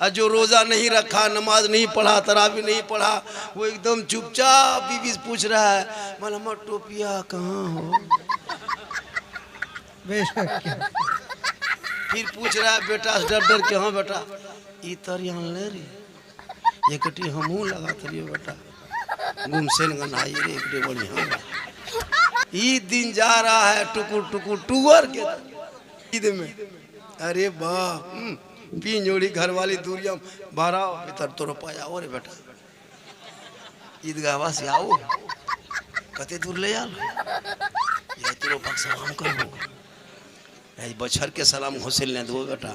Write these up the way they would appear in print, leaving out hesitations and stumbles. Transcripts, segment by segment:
और जो रोजा नहीं रखा, नमाज नहीं पढ़ा, तरावी नहीं पढ़ा, वो एकदम चुपचाप बीवी से पूछ रहा है मलमा टोपिया कहाँ हो। फिर पूछ रहा है बेटा से डर डर के, हाँ बेटा ई तर यहाँ ले रही ये कटी हमू लगा तरियो बेटा गुमसेन गनाई रे एक बढ़िया। ई दिन जा रहा है टुकुर टुकुर टूअर के ईद में। अरे बाप पिंजोड़ी घर वाली दूरिया बारह भीतर तो रुपया और बेटा ईदगाह से आओ कते दूर ले आल ये तेरो पग सलाम करो बछर के सलाम घोषिल ने दो बेटा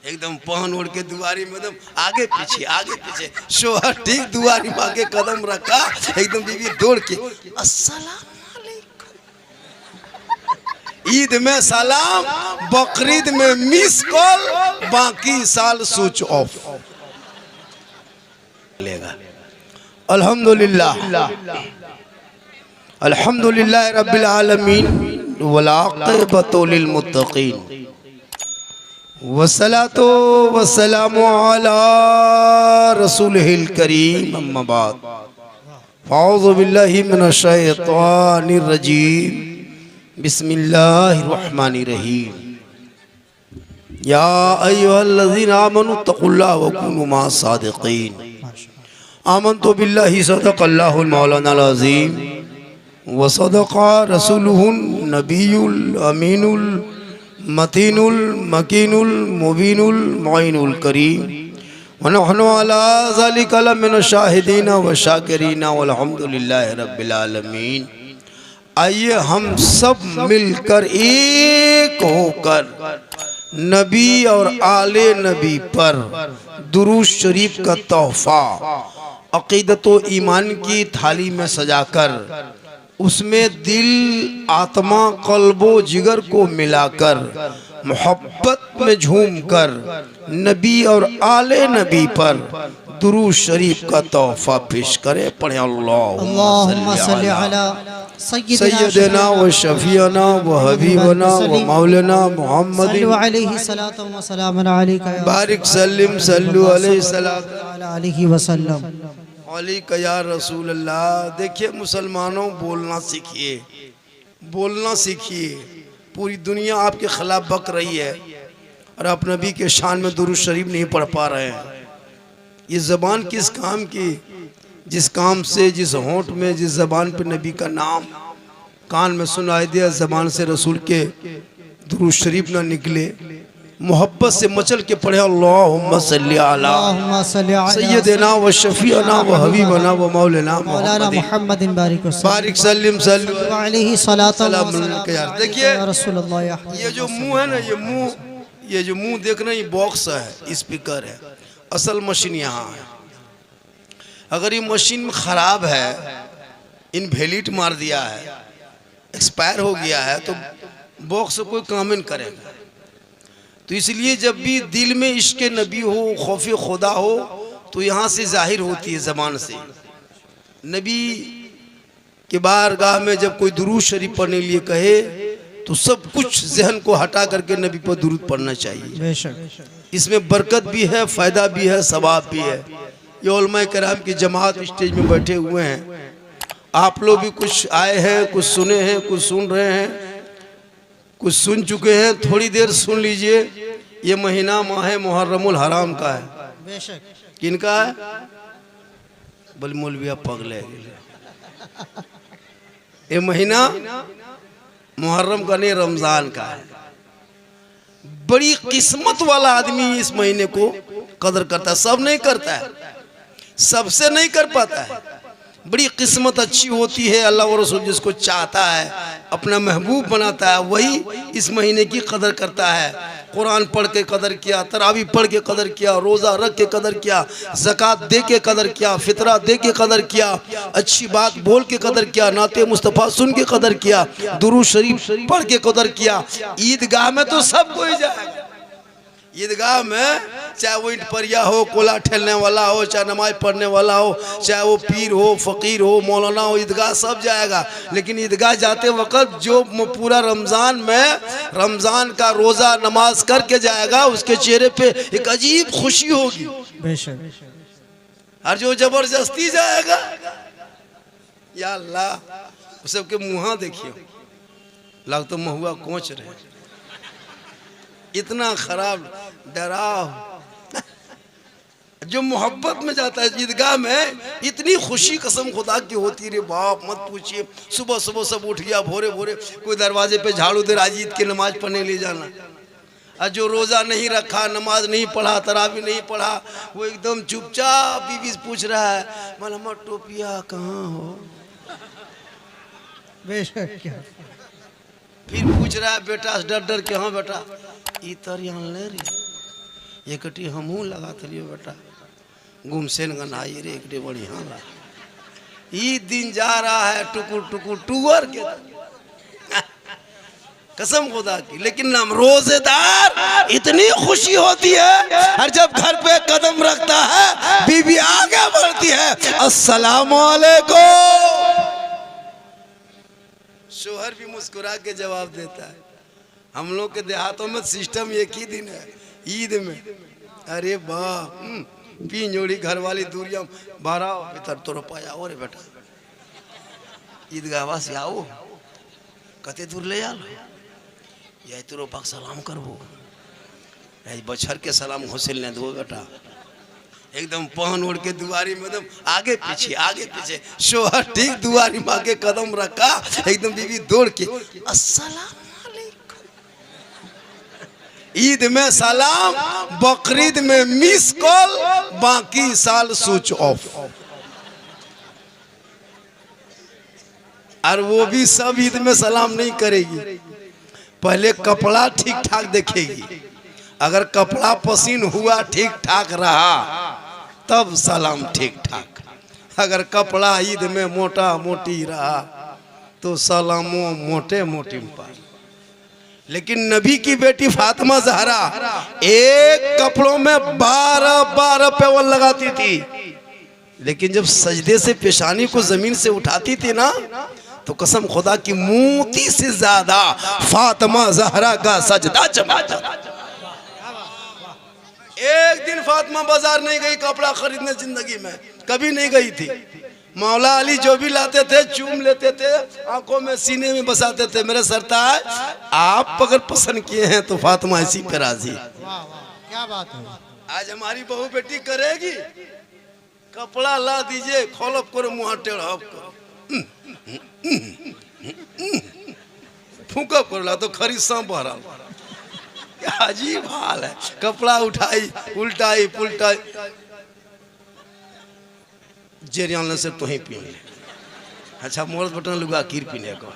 एकदम पहन ओढ़ के दुआरी में एकदम आगे पीछे शोहर ठीक दुआरी में आगे कदम रखा एकदम बीवी दौड़ के अस्सलाम ईद में सलाम, बकरीद में मिस कॉल, बाकी साल स्विच ऑफ लेगा। अल्हम्दुलिल्लाह अल्हम्दुलिल्लाह रब्बिल आलमीन वल आक़िबतु लिल मुत्तक़ीन वस्सलातु वस्सलामु अला रसूलिहिल करीम अम्मा बाद फ़अऊज़ु बिल्लाहि मिनश शैतानिर रजीम बिस्मिल्लाहिर्रहमानिर्रहीम या अय्युहल्लज़ीना आमनु तक़ुल्लाह व कुनू मअस सादिक़ीन आमन्तु बिल्लाहि सदक़ल्लाहुल मौलानाल अज़ीम व सदक़ा रसूलुहुन नबियुल अमीनुल मतीनुल मकीनुल मुबीनुल मुईनुल करीम व नहनु अला ज़ालिका लमिनश शाहिदीन व शाकिरीन वल्हम्दुलिल्लाहि रब्बिल आलमीन। आइए हम सब मिलकर एक होकर नबी और आले नबी पर दुरूद शरीफ का तोहफा अकीदत व ईमान की थाली में सजाकर उसमें दिल आत्मा कल्बो जिगर को मिलाकर मोहब्बत में झूमकर नबी और आले नबी पर दुरूद शरीफ का तोहफा पेश करे। पढ़े अल्लाहुम्मा सल्ली अला सय्यदना व शफीअना व हबीबना व मौलाना मुहम्मद अलैहि सलातु व सलाम अलैका बारिक सल्लिम सल्लु अलैहि सलातु अलैहि व सल्लम अलैका या रसूल अल्लाह। देखिए मुसलमानों, बोलना सीखिए। पूरी दुनिया आपके खिलाफ बक रही है और आप नबी के शान में दुरूद शरीफ नहीं पढ़ पा रहे हैं। ये ज़बान किस काम की, जिस काम से, जिस होंठ में, जिस ज़बान पे नबी का नाम कान में सुनाई दिया, ज़बान से रसूल के दुरूद शरीफ ना निकले, मोहब्बत से मचल के पढ़े अल्लाहुम्मा सल्ली अला सय्यदना व शफीअना व हबीबना व मौलाना मुहम्मद बारिक सल्लिम सल्लु अलैहि सलातु व सलाम। देखिए ये जो मुंह है ना, ये जो मुंह देख रहे हैं, ये बॉक्स है, स्पीकर है। असल मशीन यहाँ है। अगर ये मशीन खराब है, इनवैलिड मार दिया है, एक्सपायर हो गया है, तो बॉक्स से कोई काम नहीं करेगा। तो इसलिए जब भी दिल में इश्क नबी हो, खौफ खुदा हो, तो यहाँ से जाहिर होती है ज़बान से। नबी के बारगाह में जब कोई दुरूद शरीफ पढ़ने के लिए कहे तो सब कुछ जहन को हटा करके नबी पर दुरूद पढ़ना चाहिए। इसमें बरकत भी है, फ़ायदा भी है, सवाब भी है। ये उलमा कराम की जमात स्टेज में बैठे हुए हैं, आप लोग भी कुछ आए हैं, कुछ सुने हैं, कुछ सुन रहे हैं, कुछ सुन चुके हैं। थोड़ी देर सुन लीजिए। ये महीना माह मुहर्रमुल हराम का है। किनका है? बल मौलविया पगले। ये महीना मुहर्रम का नहीं, रमजान का है। बड़ी किस्मत वाला आदमी इस महीने को कदर करता है। सब नहीं करता है, सबसे नहीं कर पाता है। बड़ी किस्मत अच्छी होती है। अल्लाह और रसूल जिसको चाहता है, अपना महबूब बनाता है, वही इस महीने की कदर करता है। कुरान पढ़ के कदर किया, तरावी पढ़ के कदर किया, रोज़ा रख के कदर किया, ज़कात दे के कदर किया, फितरा दे के कदर किया, अच्छी बात बोल के कदर किया, नाते मुस्तफ़ा सुन के कदर किया, दुरूद शरीफ पढ़ के कदर किया। ईदगाह में तो सब कोई जाएगा। ईदगाह में चाहे वो इटपरिया हो, कोला ठेलने वाला हो, चाहे नमाज पढ़ने वाला हो, चाहे वो पीर हो, फकीर हो, मौलाना हो, ईदगाह सब जाएगा। लेकिन ईदगाह जाते वक्त जो पूरा रमज़ान में रमज़ान का रोज़ा नमाज करके जाएगा, उसके चेहरे पे एक अजीब खुशी होगी। और जो जबरदस्ती जाएगा, या अल्लाह सबके मुँह देखियो, लग तो महुआ कोच रहे, इतना खराब डराव। जो मोहब्बत में जाता है ईदगाह में, इतनी खुशी कसम खुदा की होती रे बाप मत पूछिए। सुबह सुबह सब उठ गया, भोरे भोरे कोई दरवाजे पे झाड़ू दे, आज ईद की नमाज पढ़ने ले जाना। और जो रोज़ा नहीं रखा, नमाज नहीं पढ़ा, तरावी नहीं पढ़ा, वो एकदम चुपचाप बीवी से पूछ रहा है, मलमा टोपिया कहाँ हो? बेशक क्या। फिर पूछ रहा है बेटा डर डर के, हाँ बेटा इतर यहाँ ले रही एकटी हमहू लगा थलियो बेटा, गुमसेन गनाई रे एकटे बढ़िया ला। ई दिन जा रहा है टुकुर टुकुर टूअर के कसम खुदा की। लेकिन हम रोजेदार इतनी खुशी होती है, हर जब घर पे कदम रखता है बीवी आगे बढ़ती है, अस्सलाम वालेकुम। शोहर भी मुस्कुरा के जवाब देता है। हम लोग के देहातों में सिस्टम एक ही दिन है, ईद में। अरे बाप पी जोड़ी घर वाली दूरिया बारह भीतर तो रुपया और बेटा ईदगाह से आओ, कते दूर ले आ यही तो रोपा सलाम करबो, बछर के सलाम घोसिल ने दो बेटा, एकदम पहन ओढ़ के दुआरी में एकदम आगे पीछे। शोहर ठीक दुआरी में आगे कदम रखा, एकदम बीवी दौड़ के अस्सलाम वालेकुम। ईद में सलाम, बकरीद में मिस कॉल, बाकी साल स्विच ऑफ। और वो भी सब ईद में सलाम नहीं करेगी, पहले कपड़ा ठीक ठाक देखेगी। अगर कपड़ा पसीन हुआ, ठीक ठाक रहा, तब सलाम ठीक ठाक। अगर कपड़ा ईद में मोटा मोटी रहा तो सलामो मोटे मोटी पर। लेकिन नबी की बेटी फातिमा ज़हरा एक कपड़ों में 12 पेवल लगाती थी, लेकिन जब सजदे से पेशानी को जमीन से उठाती थी ना, तो कसम खुदा की मोती से ज्यादा फातिमा ज़हरा का सजदा चमक जाता। एक दिन फातिमा बाजार नहीं गई कपड़ा खरीदने, जिंदगी में कभी नहीं गई थी। मौला अली जो भी लाते थे चूम लेते थे, आंखों में सीने में बसाते थे, मेरे सरताज आप अगर पसंद किए हैं तो फातिमा इसी पे राजी। क्या बात है। आज हमारी बहू बेटी करेगी, कपड़ा ला दीजिए, खोलब करो मुँह टेढ़ब करो, फूकब करो, ला तो खरीद सा बहरा। अजीब हाल है। कपड़ा उठाई उल्टाई पुलटाई, जेरियान से तो ही पीन ले। अच्छा मोरत बटन लुगा कीर पीने को,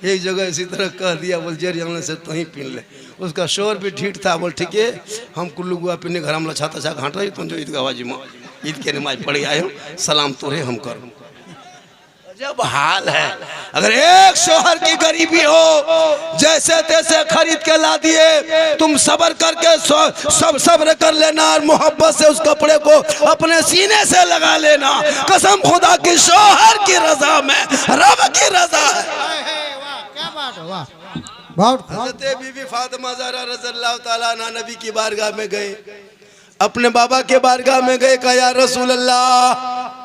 एक जगह इसी तरह कह दिया, बोल जेरियान से तो ही पीन ले। उसका शोर भी ठीक था, बोल ठीक है हम कुल्लू गुआ पीने घर में लछा तछा घाट रही, तुम जो ईद गवाजी माँ ईद के नमाज पढ़ आए हो, सलाम तोरे हम करो। जब हाल है, अगर एक शोहर की गरीबी हो, जैसे तैसे खरीद के ला दिए, तुम सब्र करके सब सब्र कर लेना और मोहब्बत से उस कपड़े को अपने सीने से लगा लेना। कसम खुदा की शोहर की रजा में रब की रजा है। क्या बात है, वाह बहुत। हज़रत बीबी फातिमा ज़हरा रज़ियल्लाहु ताला अन्हा नबी की बारगाह में गए, अपने बाबा के बारगाह में गए, कहा या रसूल अल्लाह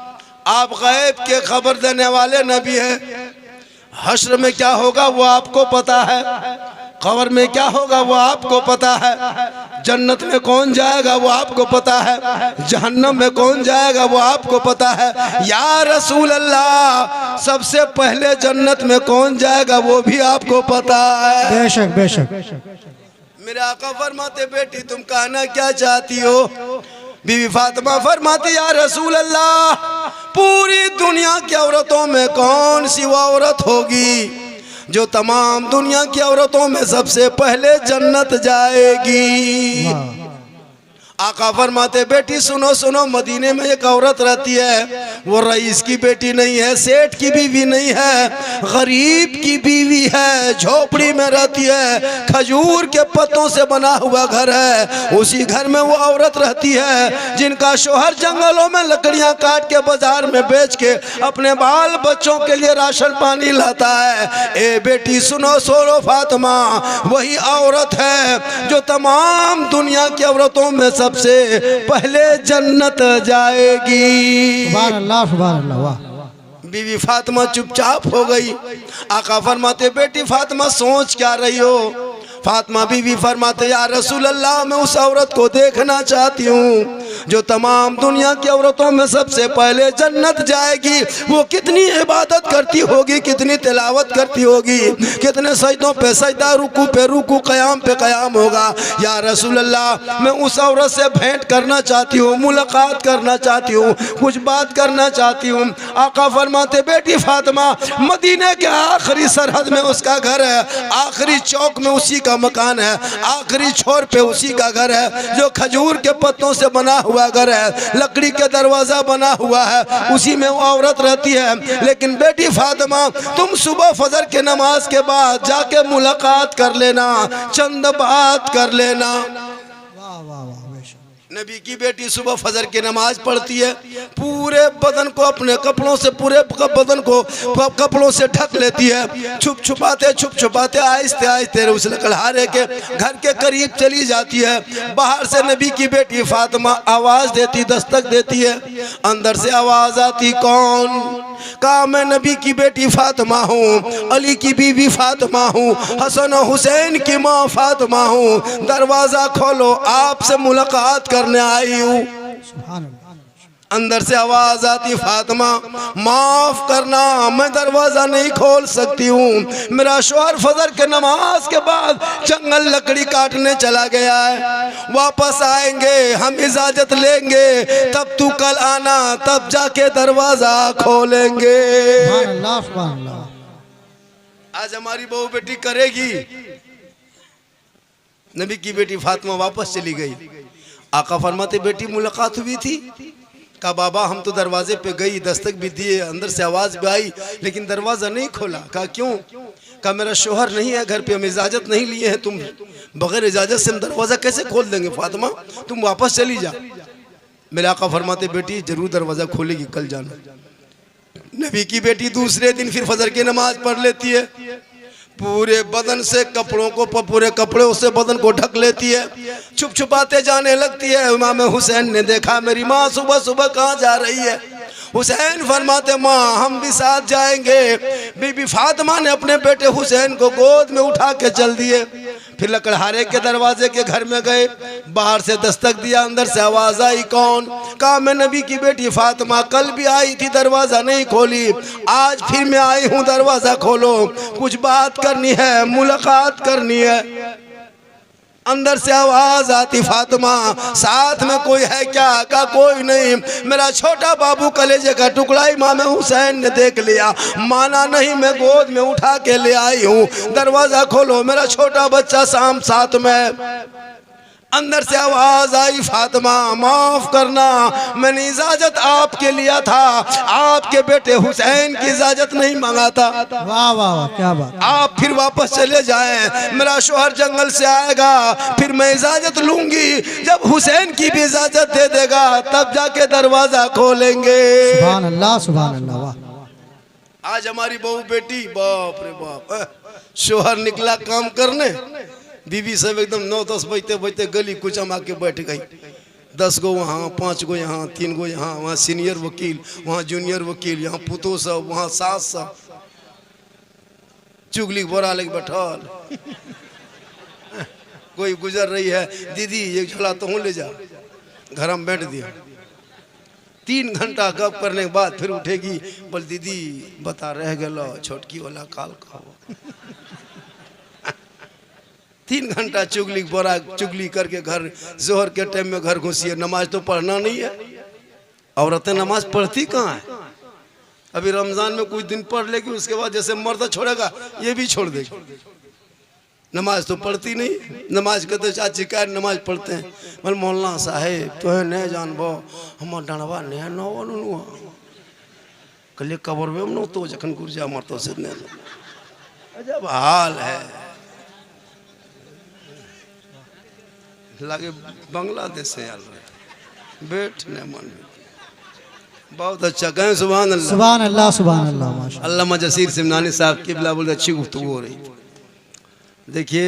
आप गैब के खबर देने वाले नबी हैं, हश्र में क्या होगा वो आपको पता है, कब्र में क्या होगा वो आपको पता है, जन्नत में कौन जाएगा वो आपको पता है, जहन्नम में कौन जाएगा वो आपको पता है। या रसूल अल्लाह सबसे पहले जन्नत में कौन जाएगा वो भी आपको पता है। बेशक बेशक। मेरे आका फरमाते बेटी तुम कहना क्या चाहती हो? बीवी फातिमा फरमाती या रसूल अल्लाह पूरी दुनिया की औरतों में कौन सी वो औरत होगी जो तमाम दुनिया की औरतों में सबसे पहले जन्नत जाएगी? आका फरमाते बेटी सुनो सुनो, मदीने में एक औरत रहती है, वो रईस की बेटी नहीं है, सेठ की बीवी नहीं है, गरीब की बीवी है, झोपड़ी में रहती है, खजूर के पत्तों से बना हुआ घर है। उसी घर में वो औरत रहती है जिनका शोहर जंगलों में लकड़ियां काट के बाजार में बेच के अपने बाल बच्चों के लिए राशन पानी लाता है। ए बेटी सुनो सुनो फातिमा, वही औरत है जो तमाम दुनिया की औरतों में सबसे पहले जन्नत जाएगी। सुभान अल्लाह, वाह। बीवी फातिमा चुपचाप हो गई। आका फरमाते बेटी फातिमा सोच क्या रही हो? फातिमा बीवी फरमाते या रसूल अल्लाह, मैं उस औरत को देखना चाहती हूँ जो तमाम दुनिया की औरतों में सबसे पहले जन्नत जाएगी। वो कितनी इबादत करती होगी, कितनी तिलावत करती होगी, कितने सजदों पे सजदा, रुकू पे रुकू, क़याम पे क़याम होगा। या रसूल अल्लाह, मैं उस औरत से भेंट करना चाहती हूँ, मुलाकात करना चाहती हूँ, कुछ बात करना चाहती हूँ। आका फरमाते बेटी फातिमा, मदीने के आखिरी सरहद में उसका घर है, आखिरी चौक में उसी का मकान है, आखिरी छोर पे उसी का घर है, जो खजूर के पत्तों से बना हुआ घर है, लकड़ी के दरवाजा बना हुआ है, उसी में वो औरत रहती है। लेकिन बेटी फातिमा, तुम सुबह फजर के नमाज के बाद जाके मुलाकात कर लेना, चंद बात कर लेना। वाह वाह वाह। नबी की बेटी सुबह फजर की नमाज पढ़ती है, पूरे बदन को अपने कपड़ों से, पूरे बदन को कपड़ों से ढक लेती है, छुप छुपाते आहिस्ते आहिस्ते उस लकड़हारे के घर के करीब चली जाती है। बाहर से नबी की बेटी फातिमा आवाज देती, दस्तक देती है। अंदर से आवाज आती, कौन? कहा मैं नबी की बेटी फातिमा हूँ, अली की बीवी फातिमा हूँ, हसन और हुसैन की माँ फातिमा हूँ, दरवाजा खोलो, आपसे मुलाकात करने आई हूँ। सुभान अल्लाह। अंदर से आवाज आती, फातिमा माफ करना, मैं दरवाजा नहीं खोल सकती हूँ, मेरा शौहर फजर के नमाज के बाद जंगल लकड़ी काटने चला गया है, वापस आएंगे, हम इजाजत लेंगे, तब तू कल आना, तब जाके दरवाजा खोलेंगे। सुभान अल्लाह, सुभान अल्लाह। आज हमारी बहू बेटी करेगी। नबी की बेटी फातिमा वापस चली गई। आका फरमाते बेटी मुलाकात हुई थी? कहा बाबा हम तो दरवाजे पे गई, दस्तक भी दिए, अंदर से आवाज भी आई, लेकिन दरवाजा नहीं खोला। कहा क्यों? कहा मेरा शोहर नहीं है घर पे, हम इजाजत नहीं लिए हैं, तुम बगैर इजाजत से हम दरवाजा कैसे खोल देंगे? फातिमा तुम वापस चली जा। मेरे आका फरमाते बेटी जरूर दरवाजा खोलेगी, कल जाना। नबी की बेटी दूसरे दिन फिर फजर की नमाज पढ़ लेती है, पूरे बदन से कपड़ों को, पूरे कपड़ों से बदन को ढक लेती है, छुप छुपाते जाने लगती है। इमाम हुसैन ने देखा मेरी माँ सुबह सुबह कहाँ जा रही है। हुसैन फरमाते माँ हम भी साथ जाएंगे। बीबी फातिमा ने अपने बेटे हुसैन को गोद में उठा के चल दिए। फिर लकड़हारे के दरवाजे के घर में गए, बाहर से दस्तक दिया, अंदर से आवाज आई, कौन? कहा मैं नबी की बेटी फातिमा, कल भी आई थी, दरवाजा नहीं खोली, आज फिर मैं आई हूँ, दरवाजा खोलो, कुछ बात करनी है, मुलाकात करनी है। अंदर से आवाज आती, फातिमा साथ में कोई है क्या? का कोई नहीं, मेरा छोटा बाबू कलेजे का टुकड़ा इमाम हुसैन ने देख लिया, माना नहीं, मैं गोद में उठा के ले आई हूँ, दरवाजा खोलो, मेरा छोटा बच्चा शाम साथ में। अंदर से आवाज आई, फातिमा माफ करना, मैंने इजाजत आपके लिया था, आपके बेटे हुसैन की इजाजत नहीं मांगा था। वाह वाह वाह, क्या बात। आप फिर वापस चले जाएं, मेरा शोहर जंगल से आएगा, फिर मैं इजाजत लूंगी, जब हुसैन की भी इजाजत दे देगा तब जाके दरवाजा खोलेंगे। सुभान अल्लाह, सुभान अल्लाह, वाह। आज हमारी बहू बेटी बाप रे बाप, शोहर निकला काम करने, बीवी सब एकदम 9-10 बजते बजते गली कुचम आके बैठ गई। 10 गो वहाँ, 5 गो यहाँ, 3 गो यहाँ, वहाँ सीनियर वकील, वहाँ जूनियर वकील, यहाँ पुतो सब, वहाँ सास सब, चुगली बोरा लेके बैठल। कोई गुजर रही है, दीदी एक झोला तो ले जा, घर में बैठ दिया। 3 घंटा गप करने के बाद फिर उठेगी, बोल दीदी बता रह गलो छोटकी वाला काल का। 3 घंटा चुगली बोरा चुगली करके घर, जोहर के टाइम में घर घुसी है। नमाज तो पढ़ना नहीं है, औरतें नमाज पढ़ती कहाँ है? अभी रमजान में कुछ दिन पढ़ लेगी, उसके बाद जैसे मर्द छोड़ेगा ये भी छोड़ देगी। नमाज तो पढ़ती नहीं, नमाज कहते चाची का नमाज पढ़ते हैं। बोल मौलाना साहेब तो है नहीं जानबो हम डणवा ने नो कल कबर में नो तो जखन गुरजा मरतो से ने अजब हाल है। लगे बांग्लादेश से यार बैठने मन में बहुत अच्छा कहें सुभान अल्लाह सुभान अल्लाह सुभान अल्लाह माशा अल्लामा जसीर सिमनानी साहब की बिला बोले अच्छी गुफ्तगू हो रही। देखिए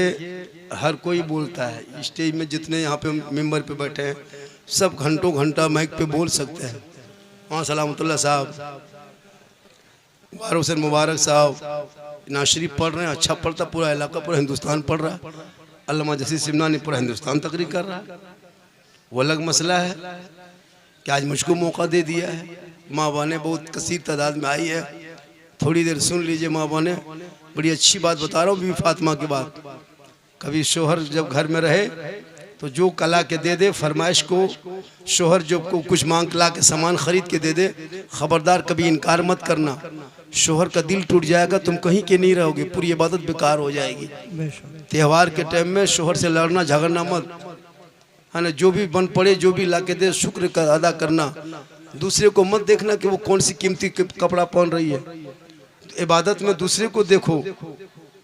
हर कोई बोलता है, स्टेज में जितने यहाँ पे मेंबर पे बैठे हैं सब घंटों घंटा माइक पे बोल सकते हैं। वहाँ सलामतुल्लाह साहब, वार हुसैन मुबारक साहब ना शरीफ पढ़ रहे हैं, अच्छा पढ़ता पूरा इलाका पूरा हिंदुस्तान पढ़ रहा है। अल्लामा जसीर सिमनानी पूरा हिंदुस्तान तकरीर कर रहा है। वो अलग मसला है कि आज मुझको मौका दे दिया है। माँ बहने बहुत कसीर तादाद में आई है, थोड़ी देर सुन लीजिए। माँ बहने बड़ी अच्छी बात बता रहा हूँ बीवी फातिमा की बात। कभी शोहर जब घर में रहे तो जो कला के दे दे, फरमाइश को शोहर जो को कुछ मांग ला के सामान खरीद के दे दे, खबरदार कभी इनकार मत करना। शोहर का दिल टूट जाएगा, तुम कहीं के नहीं रहोगे, पूरी इबादत बेकार हो जाएगी। त्योहार के टाइम में शोहर से लड़ना झगड़ना मत, है ना। जो भी बन पड़े जो भी ला के दे शुक्र का अदा करना। दूसरे को मत देखना कि वो कौन सी कीमती कपड़ा पहन रही है। इबादत में दूसरे को देखो,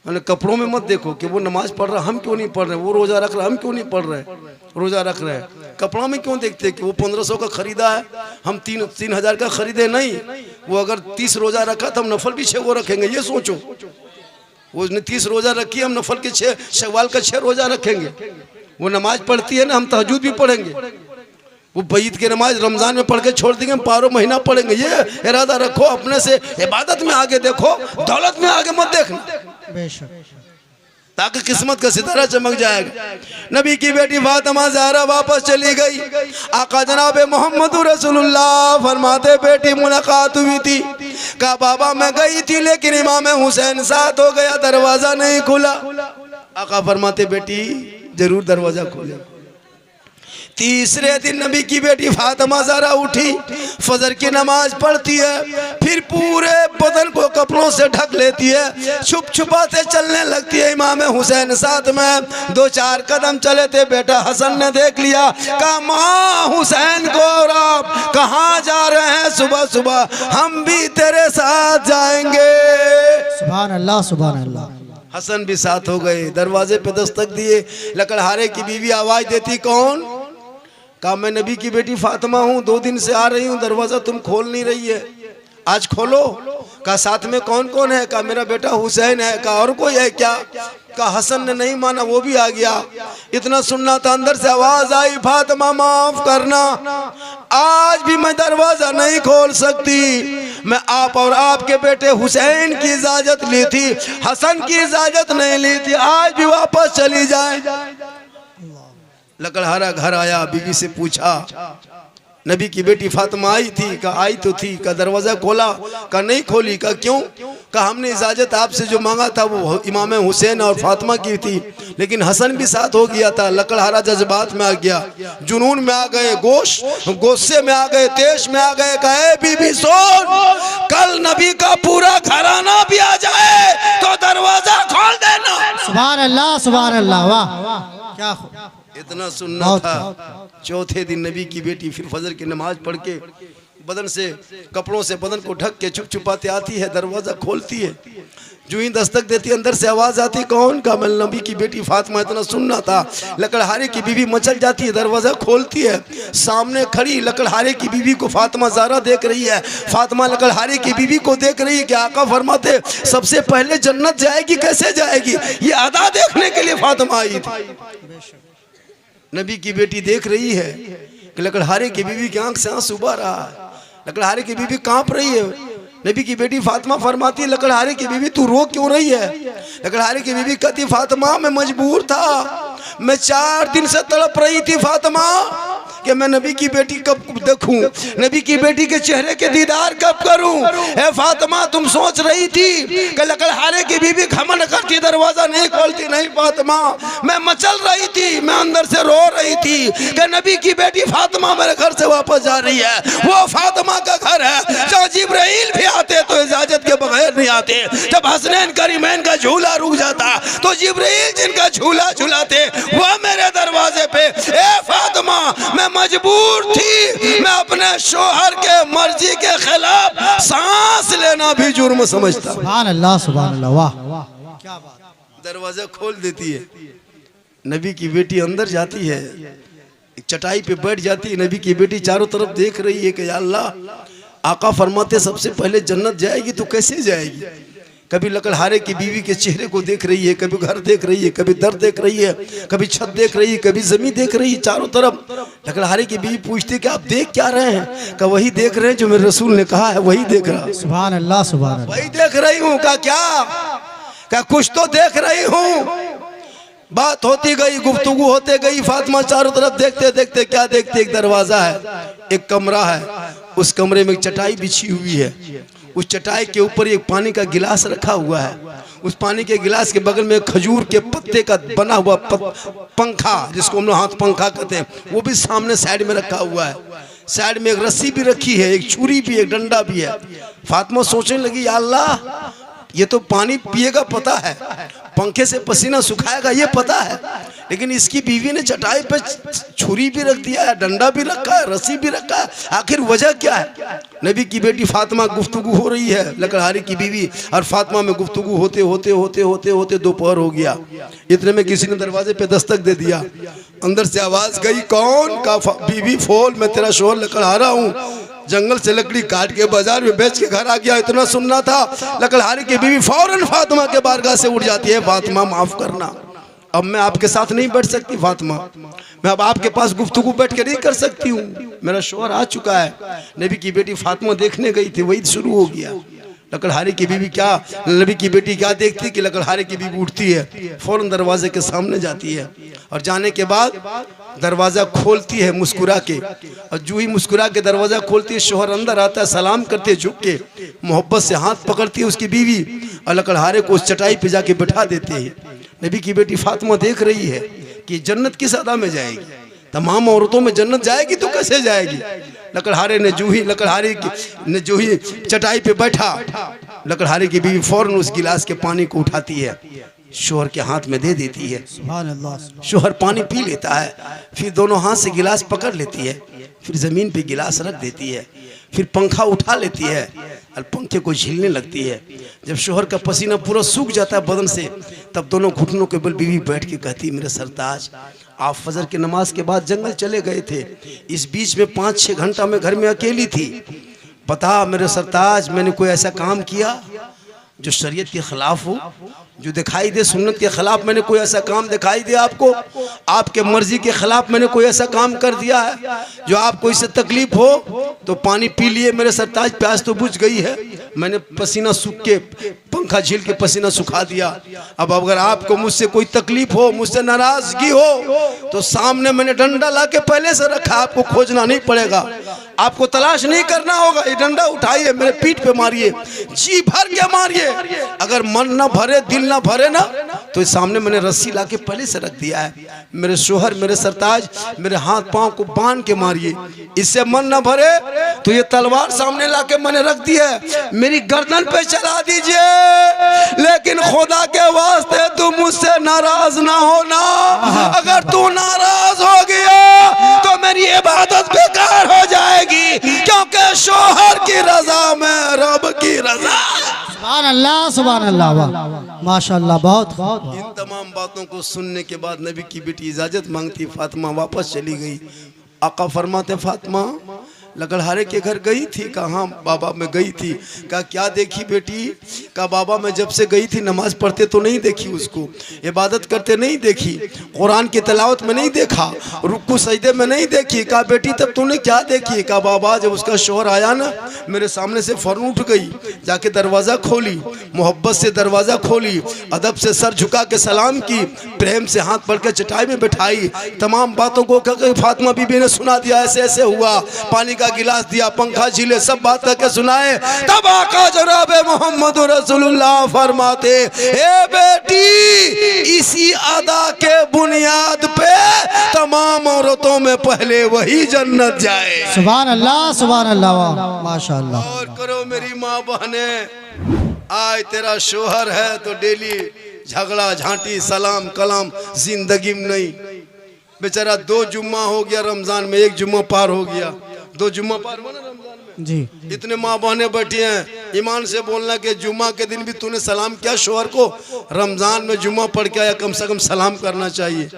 है ना। कपड़ों में मत देखो कि वो नमाज पढ़ रहा हम क्यों नहीं पढ़ रहे, वो रोजा रख रहा हम क्यों नहीं पढ़ रहे, रोजा रख रहे हैं। कपड़ा में क्यों देखते कि वो 1500 का खरीदा है हम 3000 का खरीदे नहीं। वो अगर 30 रोजा रखा तो हम नफल भी 6 वो रखेंगे, ये सोचो। वो उसने 30 रोजा रखी, हम नफल के 6 शव्वाल का 6 रोजा रखेंगे। वो नमाज पढ़ती है ना, हम तहज्जुद भी पढ़ेंगे। वो बईद की नमाज रमजान में पढ़ के छोड़ देंगे, हम पारो महीना पढ़ेंगे। ये इरादा रखो अपने से, इबादत में आगे देखो, दौलत में आगे मत देखना, ताकि किस्मत का सितारा चमक जाएगा। नबी की बेटी फातिमा ज़हरा वापस चली गई। आका जनाब मोहम्मद रसूलुल्लाह फरमाते बेटी मुलाकात हुई थी, कहा बाबा मैं गई थी लेकिन इमाम हुसैन साथ हो गया, दरवाजा नहीं खुला। आका फरमाते बेटी जरूर दरवाजा खोले। तीसरे दिन नबी की बेटी फातिमा ज़हरा उठी, फजर की नमाज पढ़ती है, फिर पूरे बदन को कपड़ों से ढक लेती है, छुप छुपा से चलने लगती है। इमाम हुसैन साथ में 2-4 कदम चले थे, बेटा हसन ने देख लिया, कहा माँ हुसैन को और आप कहाँ जा रहे हैं सुबह सुबह, हम भी तेरे साथ जाएंगे। सुभान अल्लाह सुभान अल्लाह। हसन भी साथ हो गए। दरवाजे पे दस्तक दिए, लकड़हारे की बीवी आवाज देती कौन? कहा मैं नबी की बेटी फातिमा हूँ, 2 दिन से आ रही हूँ, दरवाजा तुम खोल नहीं रही है, आज खोलो। कहा साथ में कौन कौन है? कहा मेरा बेटा हुसैन है। कहा और कोई है क्या? कहा हसन ने नहीं माना, वो भी आ गया। इतना सुनना था, अंदर से आवाज आई फातिमा माफ करना, आज भी मैं दरवाजा नहीं खोल सकती, मैं आप और आपके बेटे हुसैन की इजाजत ली थी, हसन की इजाजत नहीं ली थी, आज भी वापस चली जाए। लकड़हारा घर आया, बीवी से पूछा नबी की बेटी फातिमा आई थी? कहा आई तो थी। कहा दरवाजा खोला? कहा नहीं खोली। कहा क्यों? कहा हमने इजाजत आपसे जो मांगा था वो इमाम हुसैन और फातिमा की थी, लेकिन हसन भी साथ हो गया था। लकड़हारा जज्बात में आ गया, जुनून में आ गए, गुस्से में आ गए, तेज में आ गए। कहे बीबी सुन, कल नबी का पूरा घराना भी आ जाए तो दरवाजा खोल देना। सुभान अल्लाह सुभान अल्लाह। वाह क्या इतना सुनना था। चौथे दिन नबी की बेटी फिर फजर की नमाज पढ़ के बदन से कपड़ों से बदन को ढक के छुप छुपाते आती है, दरवाजा खोलती है। जो ही दस्तक देती अंदर से आवाज आती कौन? का मैं नबी की बेटी फातिमा। इतना सुनना था। लकड़हारे की बीवी मचल जाती है, दरवाजा खोलती है, सामने खड़ी लकड़हारे की बीवी को फातिमा ज़हरा देख रही है। फातिमा लकड़हारे की बीवी को देख रही है कि आका फरमाते सबसे पहले जन्नत जाएगी, कैसे जाएगी? ये अदा देखने के लिए फातिमा आई थी। नबी की बेटी देख रही है कि लकड़हारे की बीवी की आंख से आंसू बह रहा है, लकड़हारे की बीवी कांप रही है। नबी की बेटी फातिमा फरमाती है लकड़हारे की बीवी तू रो क्यों रही है? लकड़हारे की बीवी कहती फातिमा मैं मजबूर था, मैं 4 दिन से तड़प रही थी फातिमा कि मैं नबी की बेटी कब देखूं, नबी की बेटी के चेहरे के दीदार कब करूं। ए फातिमा, तुम सोच रही थी कि लकड़हारे की बीवी घमंड करती, दरवाजा नहीं खोलती। नहीं फातिमा, मैं मचल रही थी, मैं अंदर से रो रही थी कि नबी की बेटी फातिमा मेरे घर से वापस जा रही है। वो फातिमा का घर है जहाँ जिब्राइल भी आते तो इजाजत के बगैर नहीं आते। जब हसनैन करीमैन का झूला रुक जाता तो जिब्राइल जिनका झूला झूलाते वह मेरे दरवाजे पे। ए फातिमा, मैं मजबूर थी, मैं अपने शोहर के मर्जी के खिलाफ सांस लेना भी जुर्म समझता। सुभान अल्लाह, सुभान अल्लाह, वाह क्या बात। दरवाजा खोल देती है, नबी की बेटी अंदर जाती है, एक चटाई पे बैठ जाती है। नबी की बेटी चारों तरफ देख रही है कि या अल्लाह, आका फरमाते सबसे पहले जन्नत जाएगी तो कैसे जाएगी। कभी लकड़हारे की बीवी के चेहरे को देख रही है, कभी घर देख रही है, कभी दर देख रही है, कभी छत देख रही है, कभी जमीन देख रही है, चारों तरफ। लकड़हारे की बीवी पूछती कि आप देख क्या रहे हैं। का वही देख रहे हैं जो मेरे रसूल ने कहा है, वही देख रहा। सुभान अल्लाह, सुभान अल्लाह, वही देख रही हूँ। का क्या कुछ तो देख रही हूँ। बात होती गई, गुफ्तगू होते गई। फातिमा चारों तरफ देखते देखते क्या देखते, एक दरवाजा है, एक कमरा है, उस कमरे में एक चटाई बिछी हुई है। उस चटाई के ऊपर एक पानी का गिलास रखा हुआ है। उस पानी के गिलास के बगल में खजूर के पत्ते का बना हुआ पंखा, जिसको हम लोग हाथ पंखा कहते हैं, वो भी सामने साइड में रखा हुआ है। साइड में एक रस्सी भी रखी है, एक छुरी भी, एक डंडा भी है। फातिमा सोचने लगी, या अल्लाह, ये तो पानी पिएगा पता है, पंखे से पसीना सुखाएगा ये पता है, लेकिन इसकी बीवी ने चटाई पे छुरी भी रख दिया है, डंडा भी रखा है, रस्सी भी रखा है। आखिर वजह क्या है। नबी की बेटी फातिमा गुफ्तगू हो रही है, लकड़हारे की बीवी और फातिमा में गुफ्तगू होते होते होते होते होते दोपहर हो गया। इतने में किसी ने दरवाजे पे दस्तक दे दिया। अंदर से आवाज गई, कौन। का बीवी फोल, मैं तेरा शोहर लकड़हारा हूँ, जंगल से लकड़ी काट के बाजार में बेच के घर आ गया। इतना सुनना था। लकड़हारे की बीवी फौरन फातिमा के बारगाह से उठ जाती है, फातिमा माफ करना, अब मैं आपके साथ नहीं बैठ सकती। फातिमा, मैं अब आपके पास गुफ्तगू बैठ के नहीं कर सकती हूँ, मेरा शोहर आ चुका है। नबी की बेटी फातिमा देखने गई थी, वही शुरू हो गया। लकड़हारे की बीवी क्या, नबी की बेटी क्या देखती कि लकड़हारे की बीवी उठती है, फौरन दरवाजे के सामने जाती है और जाने के बाद दरवाजा खोलती है मुस्कुरा के। और जो ही मुस्कुरा के दरवाजा खोलती है, शोहर अंदर आता है, सलाम करते झुक के, मोहब्बत से हाथ पकड़ती है उसकी बीवी और लकड़हारे को उस चटाई पे जाके बैठा देते हैं। नबी की बेटी फातिमा देख रही है कि जन्नत किस अदा में जाएगी। तमाम औरतों में जन्नत जाएगी तो कैसे जाएगी। लकड़हारे ने जो ही चटाई पे बैठा, लकड़हारे की बीवी फौरन उस गिलास के पानी को उठाती है, शोहर के हाथ में दे देती है। सुभान अल्लाह। शोहर पानी पी लेता है, फिर दोनों हाथ से गिलास पकड़ लेती है, फिर जमीन पे गिलास रख देती है, फिर पंखा उठा लेती है और पंखे को झीलने लगती है। जब शोहर का पसीना पूरा सूख जाता है बदन से, तब दोनों घुटनों के बल बीवी बैठ के कहती, मेरे सरताज, आप फजर की नमाज के बाद जंगल चले गए थे, इस बीच में 5-6 घंटा मैं घर में अकेली थी, बता मेरे सरताज, मैंने कोई ऐसा काम किया जो शरीयत के खिलाफ हो, जो दिखाई दे सुन्नत के खिलाफ, मैंने कोई ऐसा काम दिखाई दे आपको, आपके मर्जी के खिलाफ मैंने कोई ऐसा काम कर दिया है जो आपको इससे तकलीफ हो तो पानी पी लिए मेरे सरताज, प्यास तो बुझ गई है, मैंने पसीना सूख के पंखा झील के पसीना सुखा दिया। अब अगर आपको मुझसे कोई तकलीफ हो, मुझसे नाराजगी हो, तो सामने मैंने डंडा ला के पहले से रखा, आपको खोजना नहीं पड़ेगा, आपको तलाश नहीं करना होगा। ये डंडा उठाइए, मेरे पीठ पे मारिए, जी भर के मारिए, अगर मन ना भरे, दिल ना भरे ना, तो सामने मैंने रस्सी ला के पहले से रख दिया है। मेरे शोहर, मेरे सरताज, मेरे हाथ पांव को बांध के मारिए, इससे मन ना भरे तो ये तलवार सामने ला के मैंने रख दी है, मेरी गर्दन पे चला दीजिए, लेकिन खुदा के वास्ते तू मुझसे नाराज ना होना। अगर तू नाराज हो गया तो मेरी इबादत बेकार हो जाएगी, क्योंकि शोहर की रजा में रब की रजा। सुभान अल्लाह, सुभान अल्लाह, वाह माशाअल्लाह, बहुत बहुत। इन तमाम बातों को सुनने के बाद नबी की बेटी इजाजत मांगती, फातिमा वापस चली गई। आका फरमाते, फातिमा लकड़हारे के घर गई थी, कहा हाँ बाबा मैं गई थी। कहा क्या देखी बेटी? कहा बाबा मैं जब से गई थी नमाज पढ़ते तो नहीं देखी उसको, इबादत करते नहीं देखी, कुरान की तिलावत में नहीं देखा, रुकू सजदे में नहीं देखी। कहा बेटी तब तूने क्या देखी? कहा बाबा जब उसका शोहर आया ना मेरे सामने से फौरन उठ गई, जाके दरवाज़ा खोली, मोहब्बत से दरवाज़ा खोली, अदब से सर झुका के सलाम की, प्रेम से हाथ पकड़ के चटाई में बिठाई, तमाम बातों को फातिमा बीबी ने सुना दिया, ऐसे ऐसे हुआ, पानी का गिलास दिया, पंखा झीले, सब बात करके सुनाए। तब आका जनाब मोहम्मद रसूलुल्लाह फरमाते ए बेटी इसी अदा के बुनियाद पे तमाम औरतों में पहले वही जन्नत जाए। सुभान अल्लाह माशाअल्लाह। और करो मेरी माँ बहने, आज तेरा शोहर है तो डेली झगड़ा झांटी सलाम कलाम जिंदगी में नहीं। बेचारा 2 जुम्मा हो गया रमजान में, 1 जुम्मा पार हो गया, 2 जुम्मा पार हुआ ना रमजान में जी। इतने माँ बहने बैठी हैं, ईमान से बोलना कि जुम्मा के दिन भी तूने सलाम किया शोहर को? रमजान में जुम्मा पढ़ के आया, कम से कम सलाम करना चाहिए,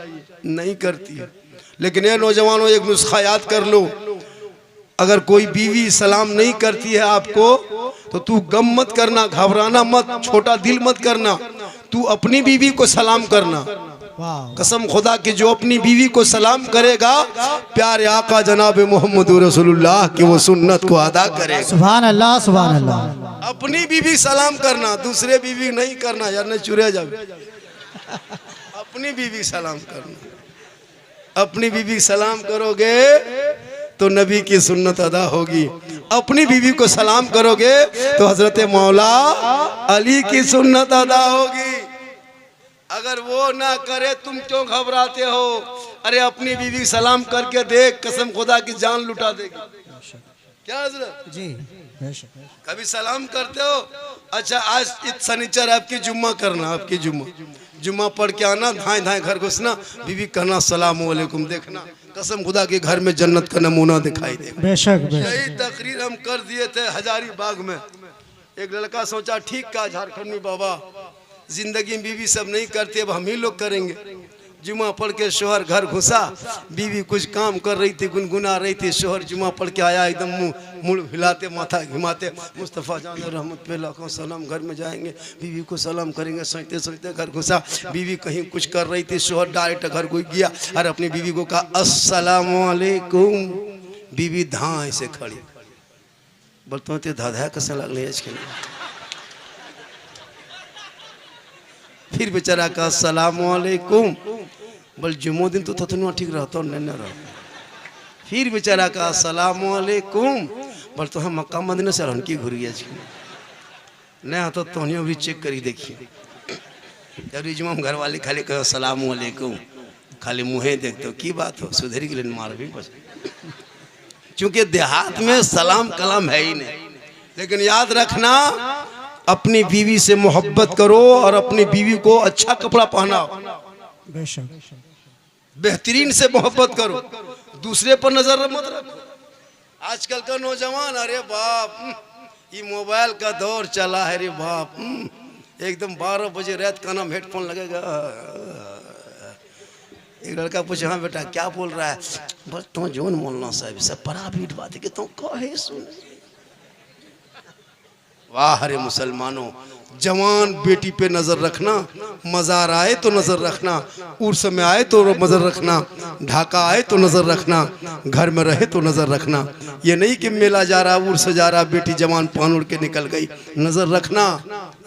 नहीं करती है। लेकिन ये नौजवानों एक नुस्खा याद कर लो, अगर कोई बीवी सलाम नहीं करती है आपको तो तू गम मत करना, घबराना मत, छोटा दिल मत करना, तू अपनी बीवी को सलाम करना। कसम खुदा की जो अपनी बीवी को सलाम करेगा प्यारे आका जनाब मोहम्मद रसूलुल्लाह की वो सुन्नत को अदा करेगा। सुभान अल्लाह। अपनी बीवी सलाम करना, दूसरे बीवी नहीं करना यार, नहीं चुरे जाए। अपनी बीवी सलाम करना, अपनी बीवी सलाम करोगे तो नबी की सुन्नत अदा होगी, अपनी बीवी को सलाम करोगे तो हजरत मौला अली की सुन्नत अदा होगी। अगर वो ना करे तुम क्यों घबराते हो? अरे अपनी बीवी सलाम करके देख, कसम खुदा की जान लुटा देगी। क्या हजरत जी कभी सलाम करते हो? अच्छा आज शनिचर आपकी जुम्मा करना, आपकी जुम्मा पढ़ के आना, धाए धाए घर घुसना, बीवी कहना अस्सलाम वालेकुम, देखना कसम खुदा के घर में जन्नत का नमूना दिखाई देगा। बेशक। यही तकरीर हम कर दिए थे हजारीबाग में। एक लड़का सोचा ठीक का झारखंड में बाबा जिंदगी में बीवी सब नहीं करती, अब हम ही लोग करेंगे। जुमा पढ़ के शोहर घर घुसा, बीवी कुछ काम कर रही थी, गुनगुना रही थी, शोहर जुमा पढ़ के आया, एकदम मुड़ हिलाते माथा घुमाते, मुस्तफ़ा जान रहमत पे लाखों सलाम, घर में जाएंगे बीवी को सलाम करेंगे, सोचते सोचते घर घुसा, बीवी कहीं कुछ कर रही थी, शोहर डायरेक्ट घर घुस गया और अपनी बीवी को कहा अस्सलामु अलैकुम। बीवी धाए से खड़ी, बोलते होते धाधा कैसे लगले आज। फिर बेचारा का अस्सलामु अलैकुम, बोल जुम्मो दिन तो थतनुआ ठीक रहता नहीं ना रहा। फिर बेचारा का अस्सलामु अलैकुम, बोल तो हम मक्का मदीना से रन की घुरी आज नहीं तो तोनियों भी चेक करी देखिए। जब रिजमा घर वाले खाली कहो अस्सलामु अलैकुम, खाली मुँहे देखते हो की बात हो, सुधरी के लिए मार भी बस। चूंकि देहात में सलाम कलाम है ही नहीं। लेकिन याद रखना अपनी बीवी से मोहब्बत करो और अपनी बीवी को अच्छा कपड़ा पहनाओ, बेहतरीन से मोहब्बत करो, दूसरे पर नजर मत रखो। आजकल का नौजवान अरे बाप ये मोबाइल का दौर चला है रे बाप, एकदम 12 बजे रात का नाम हेडफोन लगेगा। एक लड़का पूछे हाँ बेटा क्या बोल रहा है? बस तुम जोन मौलाना साहब सब बड़ा भीड़ बात है कि तुम कहे सुन। वाह रे मुसलमानों, जवान बेटी पे नजर रखना, मजार आए तो नजर रखना, उर्स में आए तो नजर रखना, ढाका आए तो नजर रखना, घर में रहे तो नजर रखना। ये नहीं कि मेला जा रहा उर्स जा रहा बेटी जवान पहन उड़ के निकल गई, नजर रखना।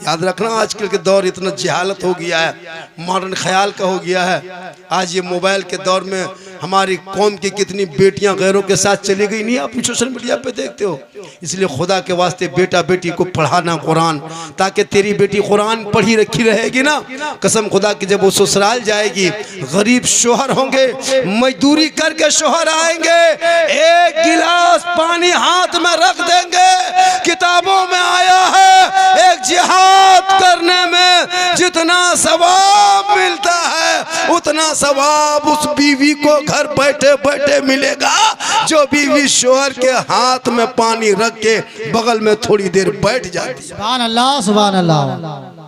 याद रखना आजकल के दौर इतना जहालत हो गया है, मॉडर्न ख्याल का हो गया है। आज ये मोबाइल के दौर में हमारी कौम की कितनी बेटियां गैरों के साथ चली गई, नहीं आप सोशल मीडिया पे देखते हो। इसलिए खुदा के वास्ते बेटा बेटी को पढ़ाना कुरान, ताकि तेरी बेटी कुरान पढ़ी रखी रहेगी ना। कसम खुदा की जब वो ससुराल जाएगी, गरीब शोहर होंगे, मजदूरी करके शोहर आएंगे, एक गिलास पानी हाथ में रख देंगे। किताबों में आया है एक जिहाद करने में जितना सवाब मिलता है उतना सवाब उस बीवी को घर बैठे बैठे मिलेगा जो बीवी शोहर के हाथ में पानी रख के बगल में थोड़ी देर बैठ जाती है। सुभान अल्लाह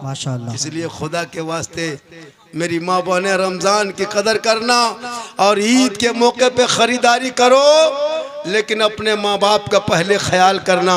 माशाअल्लाह। इसलिए खुदा के वास्ते मेरी माँ बहने रमजान की कदर करना और ईद के मौके पे खरीदारी करो। लेकिन अपने माँ बाप का पहले ख्याल करना।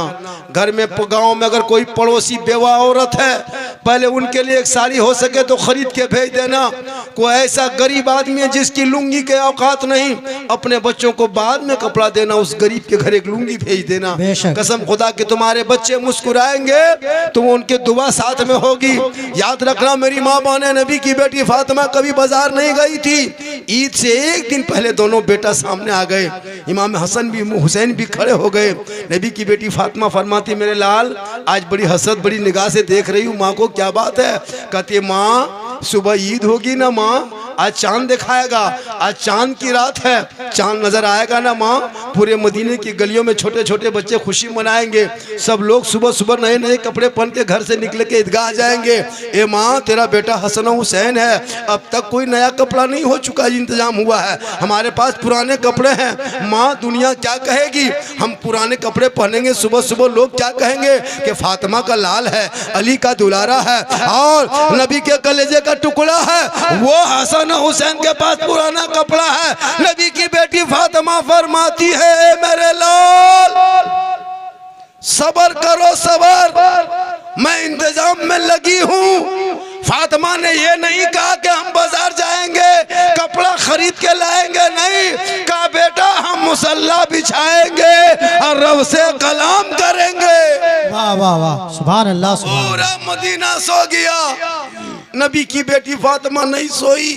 घर में गांव में अगर कोई पड़ोसी बेवा औरत है, पहले उनके लिए एक साड़ी हो सके तो खरीद के भेज देना। कोई ऐसा गरीब आदमी है जिसकी लुंगी के औकात नहीं, अपने बच्चों को बाद में कपड़ा देना, उस गरीब के घर एक लुंगी भेज देना। कसम खुदा के तुम्हारे बच्चे मुस्कुराएंगे तो उनके दुआ साथ में होगी। याद रखना, मेरी माँ बहने नबी की बेटी फातिमा कभी बाजार नहीं गई थी। ईद से एक दिन पहले दोनों बेटा सामने आ गए, इमाम हसन भी हुसैन भी खड़े हो गए। नबी की बेटी फातिमा फरमाती, मेरे लाल आज बड़ी हसरत बड़ी निगाह से देख रही हूँ माँ को, क्या बात है? कहती है, माँ सुबह ईद होगी ना माँ, आज चांद दिखाएगा, आज चांद की रात है, चांद नजर आएगा ना माँ। पूरे मदीने की गलियों में छोटे छोटे बच्चे खुशी मनाएंगे, सब लोग सुबह सुबह नए नए कपड़े पहन के घर से निकल के ईदगाह जाएंगे। ए माँ, तेरा बेटा हसन हुसैन है, अब तक कोई नया कपड़ा नहीं हो चुका, इंतजाम हुआ है, हमारे पास पुराने कपड़े हैं। माँ, दुनिया क्या कहेगी? हम पुराने कपड़े पहनेंगे, सुबह सुबह लोग क्या कहेंगे कि फातिमा का लाल है, अली का दुलारा है और नबी के कलेजे का टुकड़ा है। वो हसन हुसैन के पास पुराना कपड़ा है। नबी की बेटी फातिमा फरमाती है, मेरे लाल सबर करो सबर, मैं इंतजाम में लगी हूँ। फातिमा ने ये नहीं कहा कि हम बाजार जाएंगे कपड़ा खरीद के लाएंगे, नहीं कहा, बेटा हम मुसल्ला बिछाएंगे और रब से कलाम करेंगे। वाह वाह वाह, सुभान अल्लाह। पूरा मदीना सो गया, नबी की बेटी फातिमा नहीं सोई।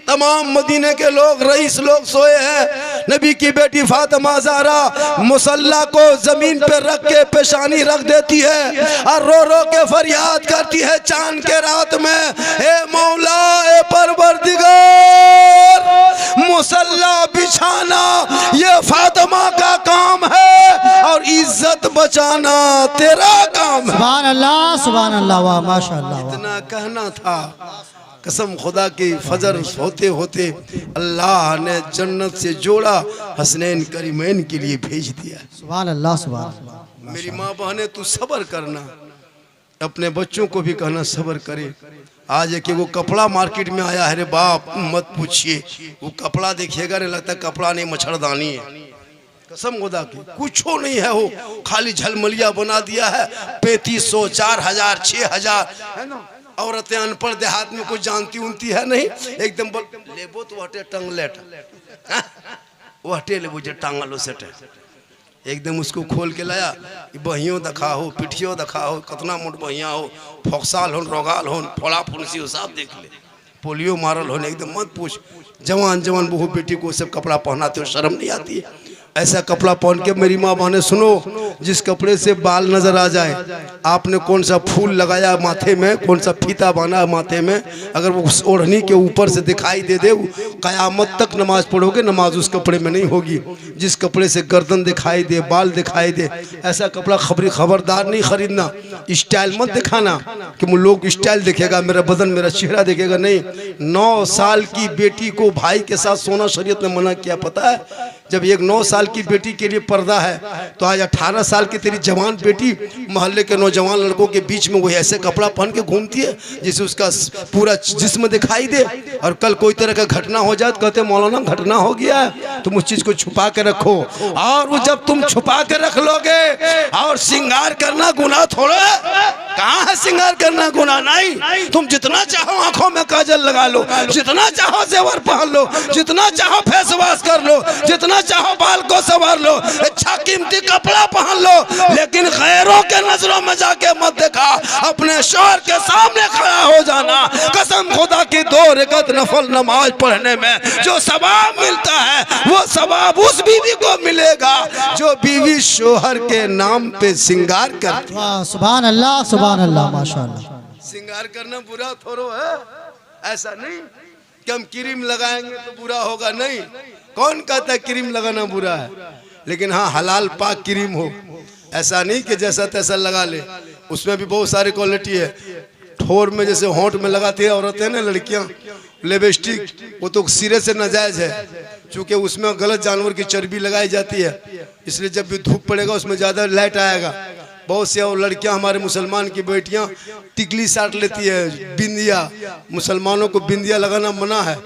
तमाम मदीने के लोग, रईस लोग सोए हैं। नबी की बेटी फातिमा ज़हरा मुसल्ला को जमीन पे रख के पेशानी रख देती है और रो रो के फरियाद करती है चांद के रात में, हे मौला, ए परवरदिगार, मुसल्ला बिछाना ये फातिमा का काम है और इज्जत बचाना तेरा काम है। सुभान अल्लाह, सुभान अल्लाह, वाह माशाअल्लाह। इतना कहना था, कसम खुदा की फजर होते होते अल्लाह ने जन्नत से जोड़ा हसनैन करीमैन के लिए भेज दिया। सुभान अल्लाह, सुभान अल्लाह। मेरी माँ बहने, तू सब्र करना, अपने बच्चों को भी कहना सब्र करे। आज एक वो कपड़ा मार्केट में आया है, रे बाप मत पूछिए, वो कपड़ा देखिएगा नहीं लगता कपड़ा नहीं मच्छरदानी है। कसम खुदा की कुछ नहीं है, वो खाली झलमलिया बना दिया है। 3500 4000 6000 है ना। औरतें अनपढ़ देहात में कुछ जानती उनती है नहीं, एकदम लेबो तो हटे टंगलेट, वो हटे लेबो जो टांगलो सेट, एकदम उसको खोल के लाया, बहियों दखा हो, पिठियों दखा हो, कितना मोट बहिया हो, फोक्साल हो, रोगाल हो, फोड़ा फुंसी हो, सब देख ले, पोलियो मारल हो, एकदम मत पूछ। जवान जवान बहू बेटी को सब कपड़ा पहनाते हो, शर्म नहीं आती है? ऐसा कपड़ा पहन के मेरी माँ बहने सुनो, जिस कपड़े से बाल नजर आ जाए, आपने कौन सा फूल लगाया माथे में, कौन सा फीता बांधा माथे में, अगर वो ओढ़नी के ऊपर से दिखाई दे दे, कयामत तक नमाज पढ़ोगे, नमाज उस कपड़े में नहीं होगी। जिस कपड़े से गर्दन दिखाई दे, बाल दिखाई दे, ऐसा कपड़ा खबरदार नहीं खरीदना। स्टाइल मत दिखाना कि लोग स्टाइल देखेगा, मेरा बदन मेरा चेहरा देखेगा, नहीं। 9 साल की बेटी को भाई के साथ सोना शरीयत ने मना किया, पता है? जब एक 9 साल की बेटी के लिए पर्दा है, तो आज 18 साल की तेरी जवान बेटी मोहल्ले के नौजवान लड़कों के बीच में वही ऐसे कपड़ा पहन के घूमती है जिससे उसका पूरा जिस्म दिखाई दे, और कल कोई तरह का घटना हो जाए तो कहते मौलाना घटना हो गया है, तुम उस चीज को छुपा के रखो। और वो जब तुम छुपा के रख लोगे, और श्रृंगार करना गुनाह थोड़ा, कहाँ है श्रृंगार करना गुनाह? नहीं, तुम जितना चाहो आंखों में काजल लगा लो, जितना चाहो जेवर पहन लो, जितना चाहो फेस वॉश कर लो, जितना चाहो बाल को संवार लो, अच्छा कीमती कपड़ा पहन लो, लेकिन गैरों के नजरों में जाके मत देखा। अपने शौहर के सामने खड़ा हो जाना। कसम खुदा की 2 रकात नफल नमाज पढ़ने में जो सवाब मिलता है, वो सवाब उस बीवी को मिलेगा जो बीवी शौहर के नाम पे श्रृंगार करती है। वाह, सुभान अल्लाह, सुभान अल्लाह, माशाअल्लाह। श्रृंगार करना बुरा थोड़ो है, ऐसा नहीं कि हम क्रीम लगाएंगे तो बुरा होगा, नहीं। कौन कहता है क्रीम लगाना बुरा है? लेकिन हाँ, हलाल पाक क्रीम हो, ऐसा नहीं कि जैसा तैसा लगा ले। उसमें भी बहुत सारी क्वालिटी है। ठोर में जैसे होंठ में लगाती है औरतें ना, लड़कियां, लिपस्टिक, वो तो सिरे से नाजायज है, क्योंकि उसमें गलत जानवर की चर्बी लगाई जाती है, इसलिए जब भी धूप पड़ेगा उसमें ज़्यादा लाइट आएगा। बहुत सी लड़कियां हमारे मुसलमान की बेटियां टिकली साट लेती है, बिंदिया, मुसलमानों को बिंदिया लगाना मना है।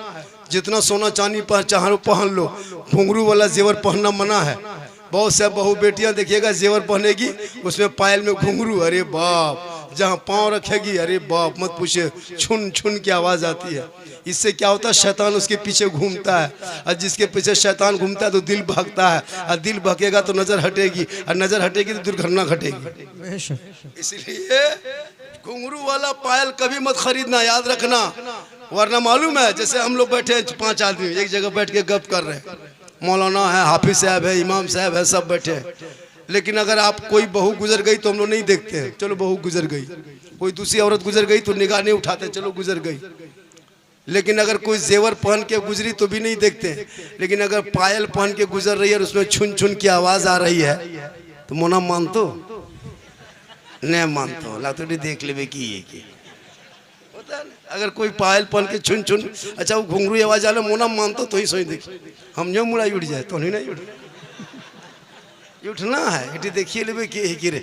जितना सोना चांदी पर चाहो पहन लो, घुंघरू वाला जेवर पहनना मना है। बहुत से बहू बेटियां देखिएगा जेवर पहनेगी, उसमें पायल में घुंघरू, अरे बाप, जहाँ पाँव रखेगी अरे बाप मत पूछे, छुन छुन की आवाज़ आती है। इससे क्या होता है, शैतान उसके पीछे घूमता है, और जिसके पीछे शैतान घूमता है तो दिल भागता है, और दिल भगेगा तो नज़र हटेगी, और नज़र हटेगी तो दुर्घटना घटेगी। इसलिए घुंघरू वाला पायल कभी मत खरीदना, याद रखना, वरना मालूम है जैसे हम लोग बैठे 5 आदमी एक जगह बैठ के गप कर रहे हैं, मौलाना है, हाफिज साहब है, इमाम साहब है, सब बैठे हैं, लेकिन अगर आप कोई बहू गुजर गई तो हम लोग नहीं देखते हैं, चलो बहू गुजर गई, कोई दूसरी औरत गुजर गई तो निगाह नहीं उठाते, चलो गुजर गई। लेकिन अगर कोई जेवर पहन के गुजरी तो भी नहीं देखते, लेकिन अगर पायल पहन के गुजर रही है और उसमें छुन छुन की आवाज़ आ रही है तो मोना मानतो नहीं मानतो, लगता है देख ले कि ये होता है। अगर कोई पायल पहन के छुन छुन, अच्छा वो घुंघरू आवाज़ आले मोना मानतो तो ही सोई देख, हम जो मुड़ा उठ जाए तो नहीं उठ, उठना है इटी देखिए ले कि रे,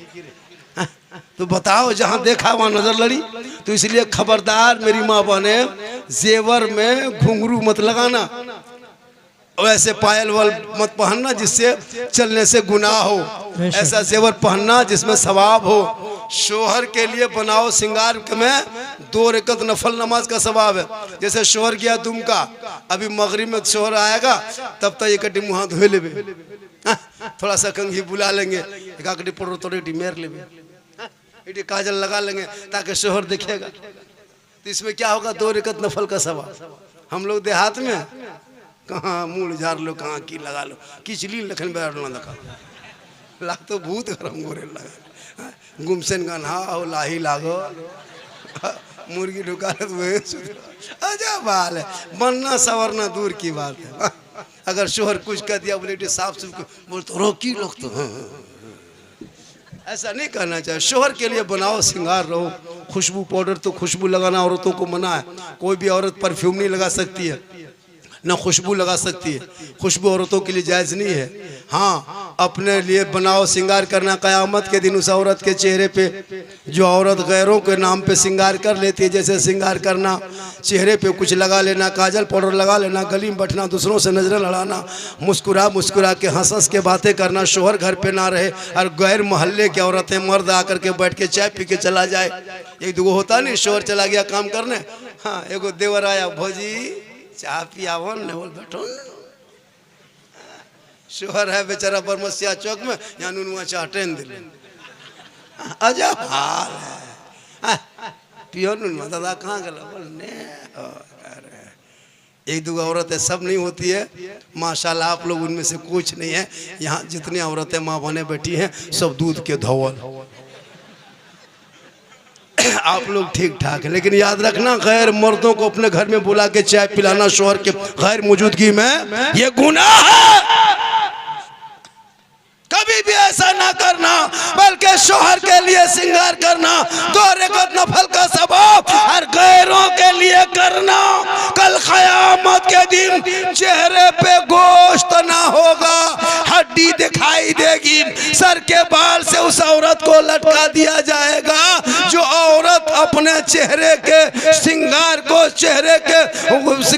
तो बताओ जहाँ देखा वहाँ नजर लड़ी। तो इसलिए खबरदार मेरी माँ बने, जेवर में घुंघरू मत लगाना, वैसे पायल वाल मत पहनना जिससे चलने से गुनाह हो, ऐसा जेवर पहनना जिसमें सवाब हो। शोहर के लिए बनाओ सिंगार में 2 रकत नफल नमाज का सवाब है। जैसे शोहर गया दुमका, अभी मगरिब में शोहर आएगा तब तक एक कटी मुँह धोए ले, थोड़ा सा कंघी बुला लेंगे, एक आकटी पड़ो थोड़ी मेर ले, इटी काजल लगा लेंगे ताकि शोहर दिखेगा, तो इसमें क्या होगा 2 रकत नफल का सवाब। हम लोग देहात में कहाँ मुँह झाड़ लो, कहाँ की लगा लो, किचली लखन बैठ ना लगा लाग तो भूत गरम गोरे लगा, गुमसेन गान हाँ लाही लागो, मुर्गी ढुका अच्छा बाल है, बनना सवरना दूर की बात है। अगर शोहर कुछ कह दिया बोले साफ सुफ बोल तो रोकी लोग तो, ऐसा नहीं करना चाहिए। शोहर के लिए बनाओ सिंगार रहो। खुशबू पाउडर तो खुशबू लगाना औरतों को मना है, कोई भी औरत परफ्यूम नहीं लगा सकती है, ना खुशबू लगा सकती है, खुशबू औरतों के लिए जायज़ नहीं है। हाँ अपने लिए बनाओ सिंगार करना, क़यामत के दिन उस औरत के चेहरे पे जो औरत गैरों के नाम पे सिंगार कर लेती है, जैसे सिंगार करना, चेहरे पे कुछ लगा लेना, काजल पाउडर लगा लेना, गली में बैठना, दूसरों से नजरें लड़ाना, मुस्कुरा मुस्कुरा के हंस हंस के बातें करना, शोहर घर पे ना रहे और गैर मोहल्ले की औरतें मर्द आकर के बैठ के चाय पी के चला जाए। एक दो होता नहीं, शोहर चला गया काम करने, हाँ एगो देवर आया, भौजी चाह पियावन ने बोल बैठो, शोहर है बेचारा बरमसिया चौक में, यहाँ नुनुआ चाह ट्रेन दिल, अजब हाल है, पियो नुनुआ दादा कहाँ गला बोलने। एक दो औरतें सब नहीं होती है, माशाल्लाह आप लोग उनमें से कुछ नहीं है। यहाँ जितनी औरतें माँ बने बैठी हैं सब दूध के धौल, आप लोग ठीक ठाक है। लेकिन याद रखना गैर मर्दों को अपने घर में बुला के चाय पिलाना शोहर के गैर मौजूदगी में ये गुनाह है, कभी भी ऐसा ना करना। बल्कि शोहर के लिए सिंगार करना 2 रकत नफल का सवाब और गैरों के लिए करना। कल क़यामत के दिन चेहरे पे गोश्त ना होगा, हड्डी दिखाई देगी, सर के बाल से उस औरत को लटका दिया जाएगा जो औरत अपने चेहरे के सिंगार को, चेहरे के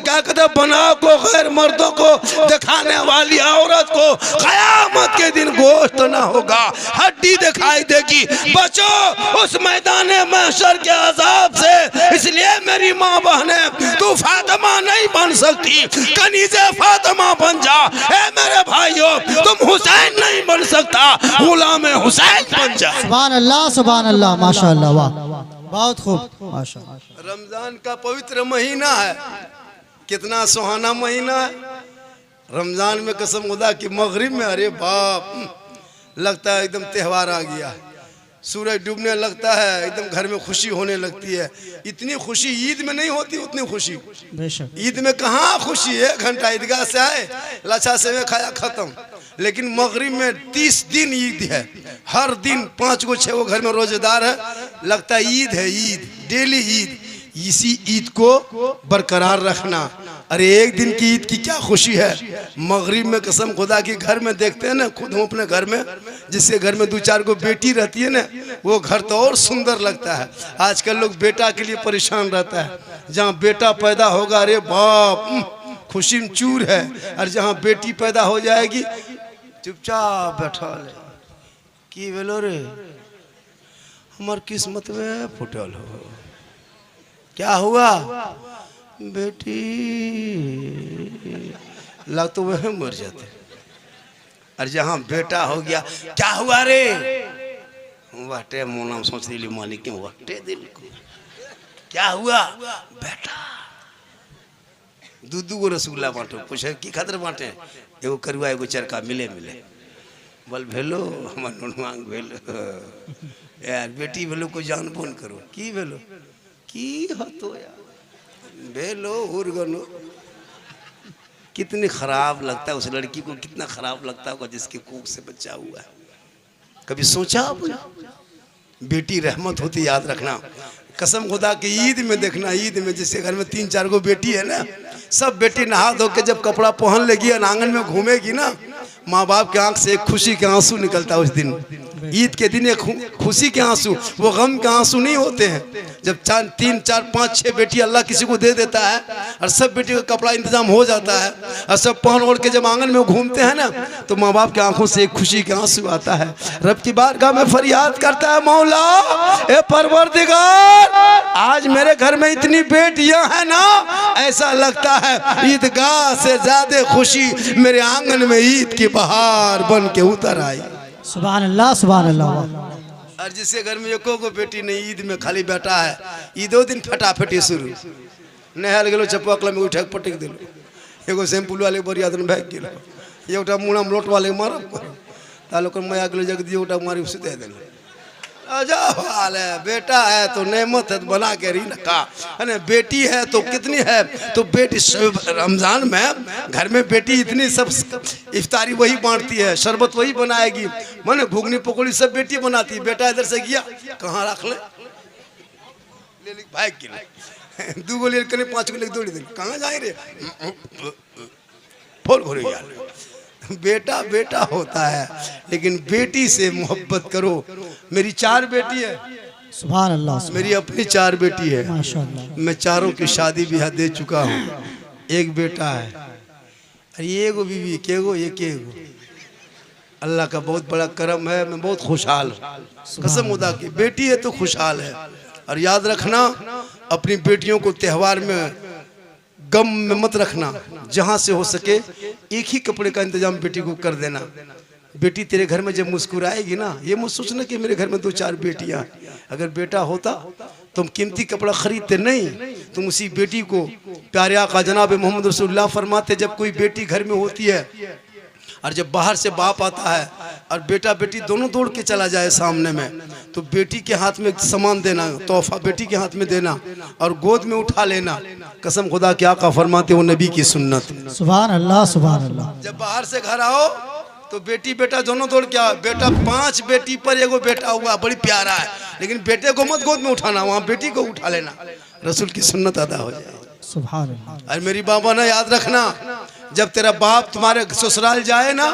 क्या कहते बनाव को गैर मर्दों को दिखाने वाली औरत को क़यामत के दिन गोश्त ना होगा, हड्डी दिखाई देगी। बचो उस मैदान महशर के अजाब से। इसलिए मेरी माँ बहने, तू फातिमा नहीं बन सकती, कनीज़े फातिमा बन जा। ए मेरे भाइयों, तुम हुसैन नहीं बन सकता, गुलाम हुसैन बन जा। सुभान अल्लाह माशाअल्लाह, वाह बहुत खूब माशाअल्लाह। रमजान का पवित्र महीना है, कितना सुहाना महीना है। रमजान में कसम खुदा की मगरिब में अरे बाप लगता है एकदम त्यौहार आ गया है, सूरज डूबने लगता है, एकदम घर में खुशी होने लगती है। इतनी खुशी ईद में नहीं होती, उतनी खुशी ईद में कहाँ खुशी है। घंटा ईदगाह से आए, लच्छा सेवे खाया खत्म। लेकिन मगरिब में 30 दिन ईद है, हर दिन 5 गो 6 गो घर में रोजेदार है, लगता है ईद है, ईद डेली ईद। इसी ईद को बरकरार रखना। अरे एक दिन की ईद की क्या खुशी है। मगरिब में कसम खुदा की घर में देखते हैं ना, खुद हम अपने घर में, जिसके घर में 2-4 गो बेटी रहती है ना, वो घर तो और सुंदर लगता है। आजकल लोग बेटा के लिए परेशान रहता है, जहाँ बेटा पैदा होगा अरे बाप खुशी में चूर है, और जहाँ बेटी पैदा हो जाएगी चुपचाप बैठा ले की भेलो रे हमार किस्मत में फुटल हो क्या हुआ बेटी लग तो वह मर जाते और जहाँ बेटा हो गया क्या हुआ रे वटे मोना सोच रही मालिक के वटे दिल को क्या हुआ बेटा दूध को रसगुल्ला बांटो पूछे की खातिर बांटे एगो करुआ एगो चरका मिले मिले बोल भेलो हमार नुनवांग भेलो यार बेटी भेलो को जान फोन करो की भेलो की हतो यार भेलो उर्गनो कितनी खराब लगता है उस लड़की को कितना खराब लगता होगा जिसके कोख से बच्चा हुआ है कभी सोचा आपने बेटी रहमत होती याद रखना कसम खुदा की ईद में देखना ईद में जिसके घर में 3-4 गो बेटी है ना सब बेटी नहा धो के जब कपड़ा पहन लेगी और आंगन में घूमेगी ना माँ बाप के आंख से एक खुशी के आंसू निकलता है उस दिन ईद के दिन एक खुशी के आंसू वो गम के आंसू नहीं होते हैं जब 3-4-5-6 बेटी अल्लाह किसी को दे देता है और सब बेटी का कपड़ा इंतजाम हो जाता है और सब पहन ओढ़ के जब आंगन में घूमते हैं ना तो माँ बाप की आंखों से एक खुशी के आंसू आता है रब की बारगाह में फरियाद करता है मौला ए परवरदिगार आज मेरे घर में इतनी बेटियां हैं ना ऐसा लगता है ईदगाह से ज्यादा खुशी मेरे आंगन में ईद की बहार बन के उतर आई सुभान अल्लाह सुभान अल्लाह और जिसके घर में एको को बेटी नहीं ईद में खाली बेटा है ईदो दिन फटाफटी शुरू नहाल गेलो चपकला में उठा के पटक दिलो एगो शैम्पूल वाले बड़ी आदमी भाग गेलो एगोटा मुड़ा में लोट वाले मारब तालो कर मैं अगले जग दियो ओटा मारी उसे दे देलो अजब हाल है बेटा है तो नेमत है बना के री रखा है बेटी है तो कितनी है तो बेटी रमजान में घर में बेटी इतनी सब इफ्तारी वही बांटती है शरबत वही बनाएगी माने घुगनी पकौड़ी सब बेटी बनाती है बेटा इधर से गया कहाँ रख ले भाई के 2 गो ले 5 गो ले दौड़ी दे कहाँ जाए रे फुल घुरे यार बेटा बेटा होता है लेकिन बेटी से मोहब्बत करो मेरी 4 बेटी है सुभान अल्लाह मेरी अपनी 4 बेटी है माशाअल्लाह मैं चारों की शादी ब्याह दे चुका हूँ एक बेटा है अरे एगो बीवी केगो ये केगो अल्लाह का बहुत बड़ा करम है मैं बहुत खुशहाल हूँ कसम खुदा की बेटी है तो खुशहाल है और याद रखना अपनी बेटियों को त्योहार में गम में मत रखना जहाँ से हो सके एक ही कपड़े का इंतजाम बेटी को कर देना बेटी तेरे घर में जब मुस्कुराएगी ना ये मत सोचना कि मेरे घर में 2-4 बेटियां अगर बेटा होता तुम कीमती कपड़ा खरीदते नहीं तुम उसी बेटी को प्यारे आका जनाब मोहम्मद रसूलुल्लाह फरमाते जब कोई बेटी घर में होती है और जब बाहर से बाप आता है और बेटा बेटी दोनों दौड़ के चला जाए सामने में तो बेटी के हाथ में सामान देना तोहफा बेटी के हाथ में देना और गोद में उठा लेना कसम खुदा के आका फरमाते वो नबी की सुन्नत सुभान अल्लाह सुभान अल्लाह जब बाहर से घर आओ तो बेटी बेटा दोनों दौड़ के आओ बेटा 5 बेटी पर एगो बेटा हुआ बड़ी प्यारा है लेकिन बेटे को मत गोद में उठाना वहाँ बेटी को उठा लेना रसूल की सुन्नत अदा हो जाए सुभान अल्लाह और मेरी बाबा ने याद रखना जब तेरा बाप तुम्हारे ससुराल जाए ना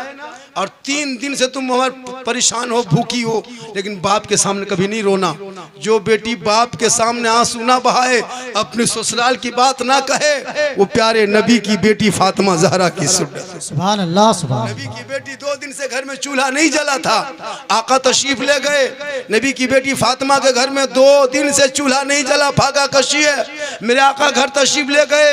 और 3 दिन से तुम हमारे परेशान हो भूखी हो लेकिन बाप के सामने कभी नहीं रोना जो बेटी बाप के सामने आंसू ना बहाए अपने ससुराल की बात ना कहे वो प्यारे नबी की बेटी फातिमा ज़हरा की सुन्नत सुभान अल्लाह सुभान नबी की बेटी 2 दिन से घर में चूल्हा नहीं जला था आका तशरीफ ले गए नबी की बेटी फातिमा के घर में 2 दिन से चूल्हा नहीं जला भागा कशी है मेरे आका घर तशरीफ ले गए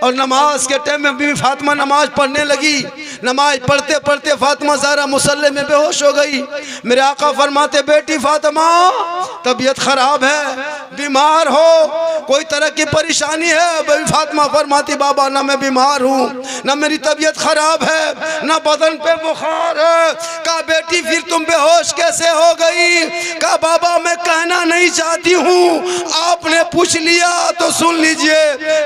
और नमाज के टाइम में बीवी फातिमा नमाज पढ़ने लगी नमाज पढ़ते पढ़ते फातिमा ज़हरा मुसल्ले में बेहोश हो गई मेरे आका फरमाते बेटी फातिमा तबीयत खराब है बीमार हो कोई तरह की परेशानी है बेबी फातिमा फरमाती बाबा ना मैं बीमार हूँ ना मेरी तबीयत खराब है ना बदन पे बुखार है कहा बेटी फिर तुम बेहोश कैसे हो गई कहा बाबा मैं कहना नहीं चाहती हूँ आपने पूछ लिया तो सुन लीजिए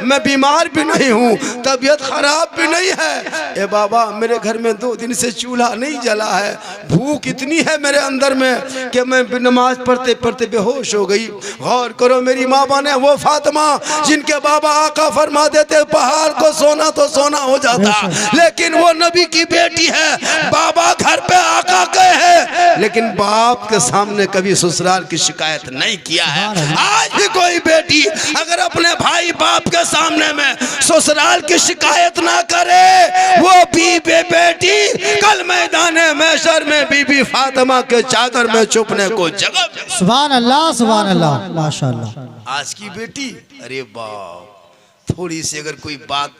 मैं बीमार भी नहीं हूँ तबीयत खराब भी नहीं है ए बाबा मेरे घर में 2 दिन से चूल्हा नहीं जला है भूख इतनी है मेरे अंदर में कि मैं नमाज पढ़ते पढ़ते बेहोश हो गई गौर करो मेरी माँ बने वो फातिमा जिनके बाबा आका फरमा देते पहाड़ को सोना तो सोना हो जाता लेकिन वो नबी की बेटी है बाबा घर पे आका गए हैं लेकिन बाप के सामने कभी ससुराल की शिकायत नहीं किया है। आज भी कोई बेटी अगर अपने भाई बाप के सामने में ससुराल की शिकायत ना करे, वो बेटी कल मैदान महशर में बीबी फातिमा के चादर में छुपने को जगह। सुभान अल्लाह, सुभान अल्लाह, माशाअल्लाह। आज की बेटी, अरे बाप, थोड़ी सी अगर कोई बात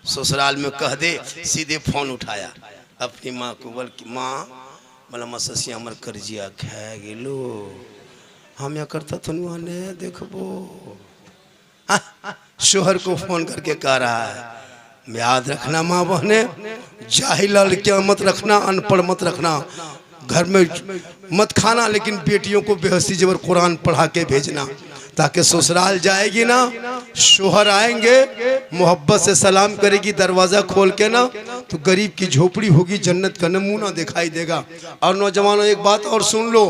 ससुराल में कह दे, सीधे फोन उठाया अपनी माँ को, बोल की माँ मला मससी अमर करजिया खा गेलो, हम या करता तो ने देखबो। शोहर को फोन करके कह रहा है, याद रखना माँ बहने, जाहिल लड़कियां मत रखना, अनपढ़ मत रखना, घर में मत खाना, लेकिन बेटियों को बेहसी जबर कुरान पढ़ा के भेजना, ताकि ससुराल जाएगी ना, शोहर आएंगे मोहब्बत से सलाम करेगी, दरवाज़ा खोल के ना, तो गरीब की झोपड़ी होगी, जन्नत का नमूना दिखाई देगा। और नौजवानों एक बात और सुन लो,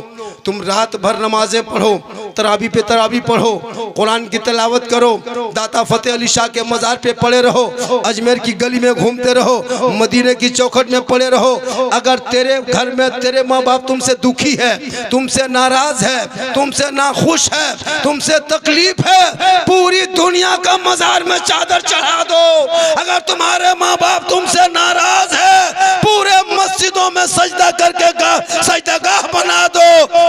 तुम रात भर नमाजें पढ़ो, तरावी पे तरावी पढ़ो, कुरान की तिलावत करो, दाता फतेह अली शाह के मज़ार पे पड़े रहो, अजमेर की गली में घूमते रहो, मदीने की चौखट में पड़े रहो। अगर तेरे घर में तेरे माँ बाप तुमसे दुखी है, तुमसे नाराज है, तुमसे नाखुश है, तुमसे तकलीफ है, पूरी दुनिया का मज़ार में चादर चढ़ा दो। अगर तुम्हारे माँ बाप तुमसे नाराज है, पूरे मस्जिदों में सजदा करके सजदागाह बना दो।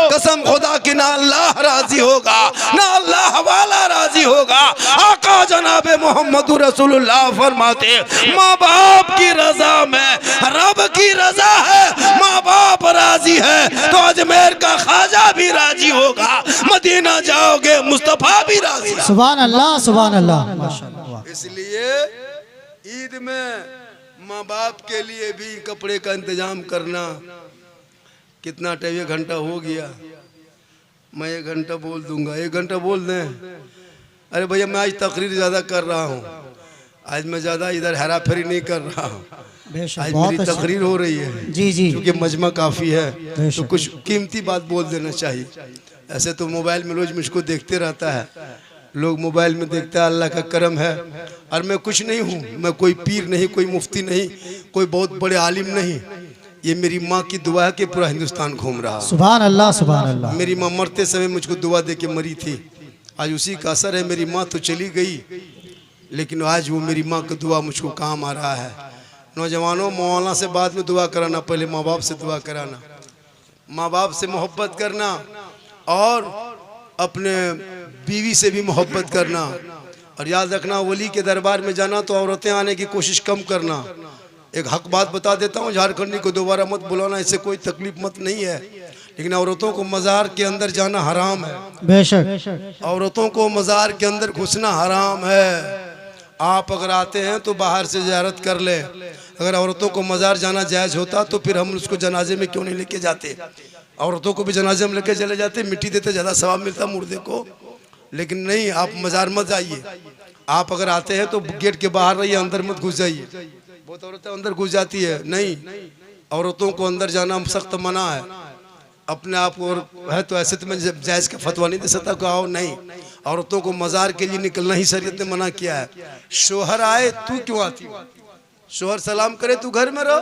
कसम खुदा की, ना अल्लाह राजी होगा, ना अल्लाह वाला राजी होगा। आका जनाबे मोहम्मद रसूलुल्लाह फरमाते, माँ बाप की रजा में रब की रजा है, माँ बाप राजी है तो अजमेर का ख्वाजा भी राजी होगा, मदीना जाओगे मुस्तफा भी राजी। सुभान अल्लाह, सुभान अल्लाह, माशाअल्लाह। इसलिए ईद में माँ बाप के लिए भी कपड़े का इंतजाम करना। कितना टाइम, 1 घंटा हो गया, मैं 1 घंटा बोल दूंगा, 1 घंटा बोल दें। अरे भैया मैं आज तकरीर ज़्यादा कर रहा हूँ, आज मैं ज़्यादा इधर हेरा फेरी नहीं कर रहा हूँ, आज मेरी तकरीर हो रही है जी जी, क्योंकि मजमा काफ़ी है, तो कुछ कीमती बात बोल देना चाहिए। ऐसे तो मोबाइल में रोज मुझको देखते रहता है, लोग मोबाइल में देखता है, अल्लाह का करम है। और मैं कुछ नहीं हूँ, मैं कोई पीर नहीं, कोई मुफ्ती नहीं, कोई बहुत बड़े आलिम नहीं, ये मेरी माँ की दुआ है कि पूरा हिंदुस्तान घूम रहा। सुभान अल्लाह, सुभान अल्लाह। मेरी माँ मरते समय मुझको दुआ दे के मरी थी, आज उसी का असर है। मेरी माँ तो चली गई, लेकिन आज वो मेरी माँ की दुआ मुझको काम आ रहा है। नौजवानों, मौलाना से बाद में दुआ कराना, पहले माँ बाप से दुआ कराना, माँ बाप से मोहब्बत करना, और अपने बीवी से भी मोहब्बत करना। और याद रखना, वली के दरबार में जाना तो औरतें आने की कोशिश कम करना। एक हक बात बता देता हूँ, झारखंडी को दोबारा मत बुलाना, इससे कोई तकलीफ मत नहीं है, लेकिन औरतों को मज़ार के अंदर जाना हराम है। बेशक, औरतों को मज़ार के अंदर घुसना हराम है। आप अगर आते हैं तो बाहर से ज़ियारत कर ले। अगर औरतों को मज़ार जाना जायज़ होता तो फिर हम उसको जनाजे में क्यों नहीं लेके जाते? औरतों को भी जनाजे में लेके चले जाते, मिट्टी देते, ज़्यादा सवाब मिलता मुर्दे को। लेकिन नहीं, आप मज़ार मत जाइए। आप अगर आते हैं तो गेट के बाहर रहिए, अंदर मत घुस जाइए। बहुत औरतें अंदर घुस जाती है, नहीं, औरतों को अंदर जाना सख्त मना है। अपने आप को है तो ऐसे तो मैं जायज़ का फतवा नहीं दे सकता कि आओ, नहीं, औरतों को मज़ार के लिए निकलना ही शरीयत ने मना किया है। शोहर आए, तू क्यों आती हो? शोहर सलाम करे, तू घर में रहो,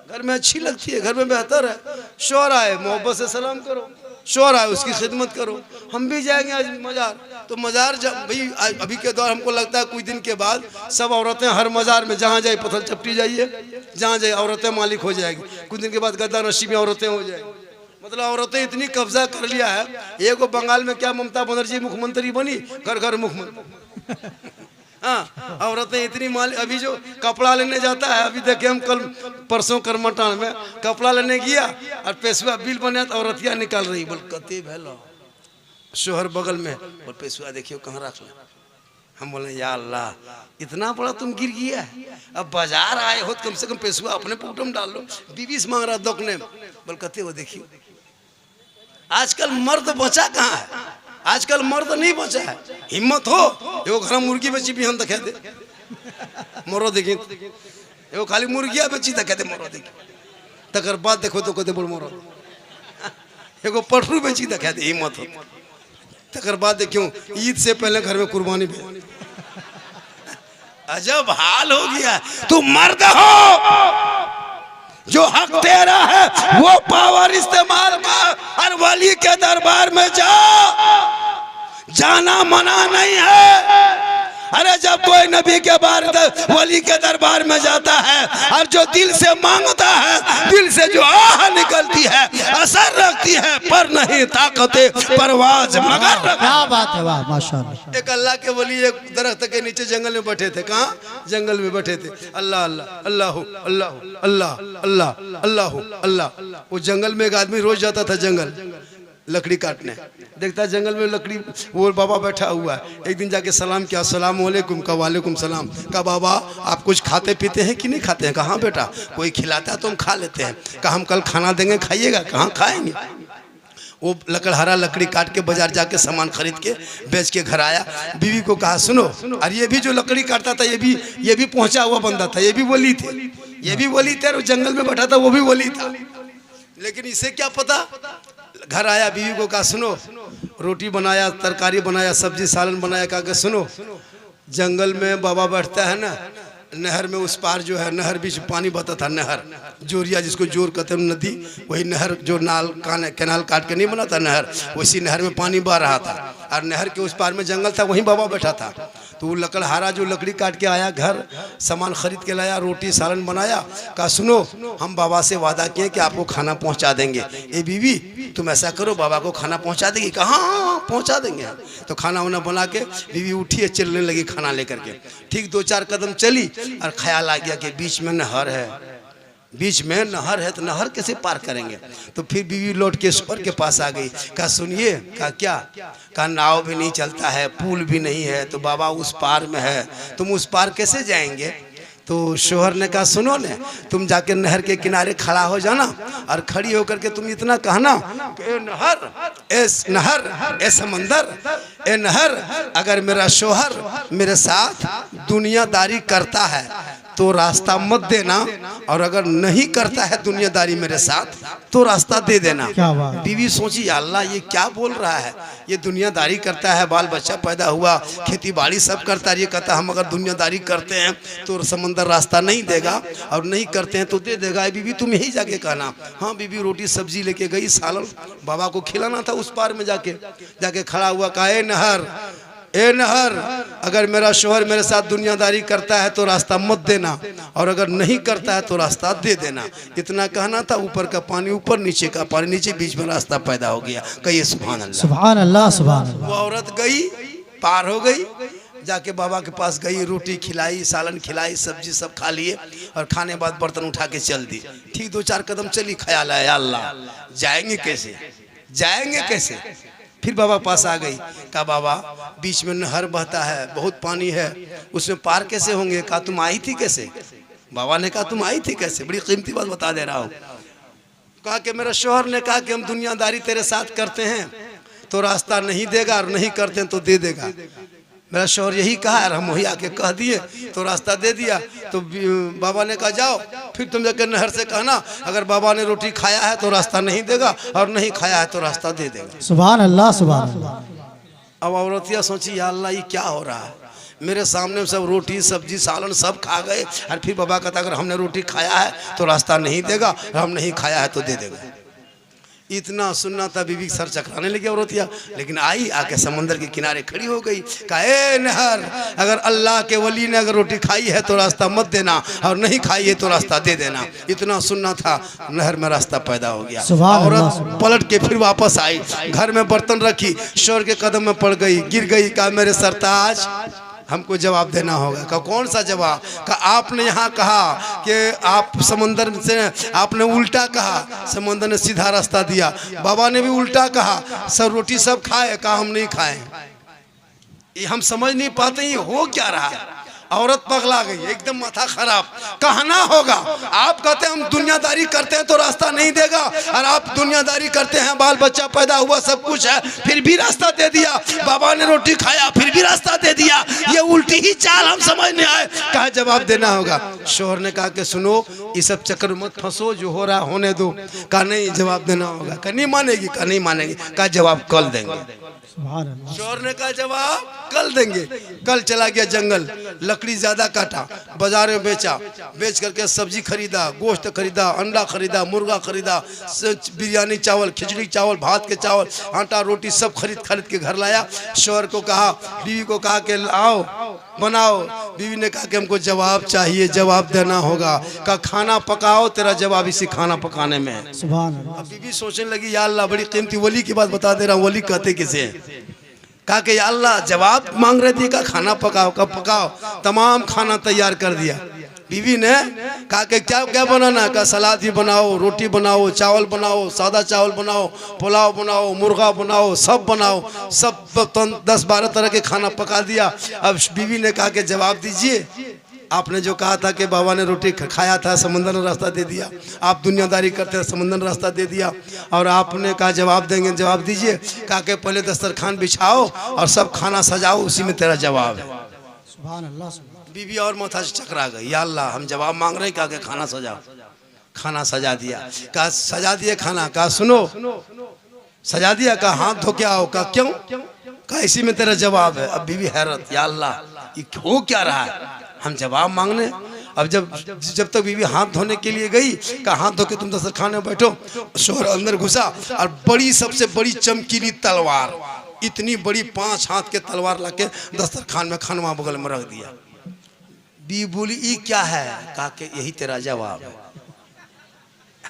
घर में अच्छी लगती है, घर में बेहतर है। शोहर आए, मोहब्बत से सलाम करो, शोहर आए उसकी खिदमत करो। हम भी जाएंगे आज मज़ार, तो मज़ार भाई अभी के दौर हमको लगता है कुछ दिन के बाद सब औरतें हर मज़ार में जहाँ जाए पत्थर चपटी जाइए, जहाँ जाए औरतें मालिक हो जाएगी। कुछ दिन के बाद गद्दा नशी में औरतें हो जाएगी। मतलब औरतें इतनी कब्जा कर लिया है। एक वो बंगाल में क्या ममता बनर्जी मुख्यमंत्री बनी, घर घर मुख्यमंत्री। हाँ, औरतें इतनी माल। अभी जो कपड़ा लेने जाता है, अभी देखे हम कल परसों करमटान में कपड़ा लेने गया और पेशवा बिल बने तो औरतियाँ निकाल रही, बोल कते भैलो, शोहर बगल में, बोल पेशवा देखियो कहाँ रख ले। हम बोले या अल्लाह, इतना बड़ा तुम गिर गया है, अब बाजार आए हो तो कम से कम पेशवा अपने पोटम डाल लो। बीवी से मांग रहा दोकने, बोल कते वो देखियो। आजकल मर्द बचा कहाँ है? आजकल मर्द नहीं बचा है। हिम्मत हो एगो घर मुर्गी बेची भी हम दिखा दे, मोरो देखी, एगो खाली मुर्गिया बेची दिखा दे, मोरो देखी, तकर बाद देखो तो कहते बोल मोरो, एगो पटरू बेची दिखा दे, हिम्मत हो, तकर बाद देखियो ईद से पहले घर में कुर्बानी भेज। अजब हाल हो गया। तू मर्द हो, जो हक तेरा है वो पावर इस्तेमाल कर। हर वली के दरबार में जा, जाना मना नहीं है। अरे जब कोई नबी के बार वली के दरबार में जाता है और जो दिल से मांगता है, दिल से जो आह निकलती है, असर रखती है, पर नहीं ताकते परवाज मगर। क्या बात है, वाह माशाअल्लाह। एक अल्लाह के वली एक दरख्त के नीचे जंगल में बैठे थे। कहाँ? जंगल में बैठे थे। अल्लाह अल्लाह अल्लाह अल्लाह अल्लाह अल्लाह अल्लाह अल्लाह। वो जंगल में एक आदमी रोज जाता था जंगल लकड़ी काटने, देखता जंगल में लकड़ी, वो बाबा बैठा हुआ है। एक दिन जाके सलाम किया, अस्सलाम वालेकुम। का वालेकुम सलाम। का बाबा आप कुछ खाते पीते हैं कि नहीं खाते हैं? कहाँ बेटा, कोई खिलाता है तो हम खा लेते हैं। कहा हम कल खाना देंगे, खाइएगा। कहाँ खाएंगे? वो लकड़हारा लकड़ी काट के बाजार जाके सामान खरीद के बेच के घर आया। बीवी को कहा सुनो, और ये भी जो लकड़ी काटता था ये भी पहुंचा हुआ बंदा था, ये भी वली थे, ये भी वली थे। और जंगल में बैठा था वो भी वली था, लेकिन इसे क्या पता। घर आया, बीवी को कहा सुनो, रोटी बनाया, तरकारी बनाया, सब्जी सालन बनाया। कहा कि सुनो, जंगल में बाबा बैठता है ना, नहर में उस पार जो है, नहर बीच पानी बहता था, नहर जोरिया जिसको जोर कहते हैं, नदी, वही नहर जो कैनाल काट के नहीं बनाता नहर, उसी नहर में पानी बह रहा था। और नहर के उस पार में जंगल था, वहीं बाबा बैठा था। तो वो लकड़हारा जो लकड़ी काट के आया, घर सामान खरीद के लाया, रोटी सालन बनाया। कहा सुनो, हम बाबा से वादा किए कि आपको खाना पहुंचा देंगे। ए बीवी तुम ऐसा करो, बाबा को खाना पहुंचा देगी? कहा हाँ पहुंचा देंगे। तो खाना वाना बना के बीवी उठी, चलने लगी खाना लेकर के। ठीक 2-4 कदम चली और ख्याल आ गया कि बीच में नहर है, बीच में नहर है, तो नहर कैसे पार करेंगे? तो फिर बीवी लौट के ईश्वर के पास आ गई। कहा सुनिए। कहा क्या? कहा नाव भी नहीं चलता है, पुल भी नहीं है, तो बाबा उस पार में है, तुम उस पार कैसे जाएंगे? तो शोहर ने कहा सुनो ने, तुम जाके नहर के किनारे खड़ा हो जाना और खड़ी होकर के तुम इतना कहना कि ए नहर, ए समंदर, ए नहर, अगर मेरा शोहर मेरे साथ दुनियादारी करता है तो रास्ता मत देना, और अगर नहीं करता है दुनियादारी मेरे साथ तो रास्ता दे देना। बीवी सोची अल्लाह ये क्या बोल रहा है, ये दुनियादारी करता है, बाल बच्चा पैदा हुआ, खेती बाड़ी सब करता है, ये कहता हम अगर दुनियादारी करते हैं तो समंदर रास्ता नहीं देगा, और नहीं करते हैं तो दे देगा। बीवी तुम यही जाके कहना। हाँ बीवी रोटी सब्जी लेके गई, सालन बाबा को खिलाना था, उस पार में जाके खड़ा हुआ। कहा ए नहर, अगर मेरा शोहर मेरे साथ दुनियादारी करता है तो रास्ता मत देना, और अगर नहीं करता है तो रास्ता दे देना। इतना कहना था। ऊपर का पानी ऊपर, नीचे का पानी नीचे, बीच में रास्ता पैदा हो गया। कहिए सुभान अल्लाह। सुभान अल्लाह, सुभान अल्लाह। वो औरत गई, पार हो गई, जाके बाबा के पास गई, रोटी खिलाई, सालन खिलाई, सब्जी सब खा लिए, और खाने बाद बर्तन उठा के चल दी। ठीक 2-4 कदम चली, ख्याल आया अल्लाह जाएंगे कैसे, जाएंगे कैसे? फिर बाबा पास आ गई। कहा बाबा बीच में नहर बहता है, बहुत पानी है, उसमें पार कैसे होंगे? कहा तुम आई थी कैसे? बाबा ने कहा तुम आई थी कैसे? बड़ी कीमती बात बता दे रहा हूँ। कहा कि मेरा शोहर ने कहा कि हम दुनियादारी तेरे साथ करते हैं तो रास्ता नहीं देगा, और नहीं करते हैं तो दे देगा। मेरा शोहर यही कहा, और हम वही आके कह दिए तो रास्ता दे दिया। तो बाबा ने कहा जाओ, फिर तुम जाकर नहर से कहना अगर बाबा ने रोटी खाया है तो रास्ता नहीं देगा, और नहीं खाया है तो रास्ता दे देगा। सुभान अल्लाह, सुभान अल्लाह। अब औरतिया सोची या अल्लाह ये क्या हो रहा है, मेरे सामने सब रोटी सब्जी सालन सब खा गए, और फिर बाबा कहता अगर हमने रोटी खाया है तो रास्ता नहीं देगा, और हम नहीं खाया है तो दे देगा। इतना सुनना था, बीवी सर चकराने लगी औरतिया। लेकिन आई, आके समंदर के किनारे खड़ी हो गई। कहा ए नहर, अगर अल्लाह के वली ने अगर रोटी खाई है तो रास्ता मत देना, और नहीं खाई है तो रास्ता दे देना। इतना सुनना था, नहर में रास्ता पैदा हो गया। औरत पलट के फिर वापस आई, घर में बर्तन रखी, शोहर के कदम में पड़ गई, गिर गई। कहा मेरे सरताज हमको जवाब देना होगा। कहा कौन सा जवाब? कहा आपने यहाँ कहा कि आप समंदर से, आपने उल्टा कहा, समंदर ने सीधा रास्ता दिया। बाबा ने भी उल्टा कहा, सब रोटी सब खाए, कहा हम नहीं खाए। ये हम समझ नहीं पाते ये हो क्या रहा है। औरत पगला गई, एकदम माथा खराब। कहना होगा, आप कहते हैं हम दुनियादारी करते हैं तो रास्ता नहीं देगा, और आप दुनियादारी करते हैं, बाल बच्चा पैदा हुआ सब कुछ है, फिर भी रास्ता दे दिया। बाबा ने रोटी खाया फिर भी रास्ता दे दिया। ये उल्टी ही चाल हम समझ नहीं आए। कहा जवाब देना होगा। शोहर ने कहा कि सुनो ये सब चक्कर मत फंसो, जो हो रहा होने दो। कहा नहीं जवाब देना होगा। कहा नहीं मानेगी? कहा नहीं मानेगी। कहा जवाब कल देंगे। सुभान अल्लाह। शोहर ने कहा जवाब कल देंगे। कल चला गया जंगल, लकड़ी ज्यादा काटा, बाजार में बेचा, बेच करके सब्जी खरीदा, गोश्त खरीदा, अंडा खरीदा, मुर्गा खरीदा, बिरयानी चावल, खिचड़ी चावल, भात के चावल, आटा रोटी सब खरीद के घर लाया। शोहर को कहा, बीवी को कहा कि आओ बनाओ। बीवी ने कहा कि हमको जवाब चाहिए, जवाब देना होगा। कहा खाना पकाओ, तेरा जवाब इसी खाना पकाने में है। सुभान अल्लाह। अब बीवी सोचने लगी या अल्लाह बड़ी कीमती वली की बात बता दे रहा हूँ, वली कहते किसे हैं। कहा कि या अल्लाह जवाब मांग रहे थे, का खाना पकाओ, कब पकाओ। तमाम खाना तैयार कर दिया। बीवी ने कहा कि क्या क्या बनाना, का सलाद भी बनाओ, रोटी बनाओ, चावल बनाओ, सादा चावल बनाओ, पुलाव बनाओ, मुर्गा बनाओ, सब बनाओ, सब 10-12 तरह के खाना पका दिया। अब बीवी ने कहा कि जवाब दीजिए, आपने जो कहा था कि बाबा ने रोटी खाया था, समंदर ने रास्ता दे दिया, आप दुनियादारी करते हैं, समंदर ने रास्ता दे दिया, और आपने कहा जवाब देंगे, जवाब दीजिए। कहा कि पहले दस्तरखान बिछाओ और सब खाना सजाओ, उसी में तेरा जवाब है। सुभान अल्लाह। बीवी और माथा से चकरा गई, या अल्लाह हम जवाब मांग रहे, कहा कि खाना सजाओ। खाना सजा दिया। कहा सजा दिए खाना। कहा सुनो, सजा दिया। कहा हाथ धो के आओ। कहा क्यों? कहा इसी में तेरा जवाब है। अब बीवी हैरत, या अल्लाह ये हो क्या रहा है, हम जवाब मांगने। अब जब तक बीवी हाथ धोने के लिए गई, कहा हाथ धो के तुम दस्तरखाने में बैठो। शोहर अंदर घुसा और बड़ी सबसे बड़ी चमकीली तलवार, इतनी बड़ी 5 हाथ के तलवार लाके दस्तरखान में खानवा बगल में रख दिया। बीवी बोली ये क्या है? कहा कि यही तेरा जवाब है।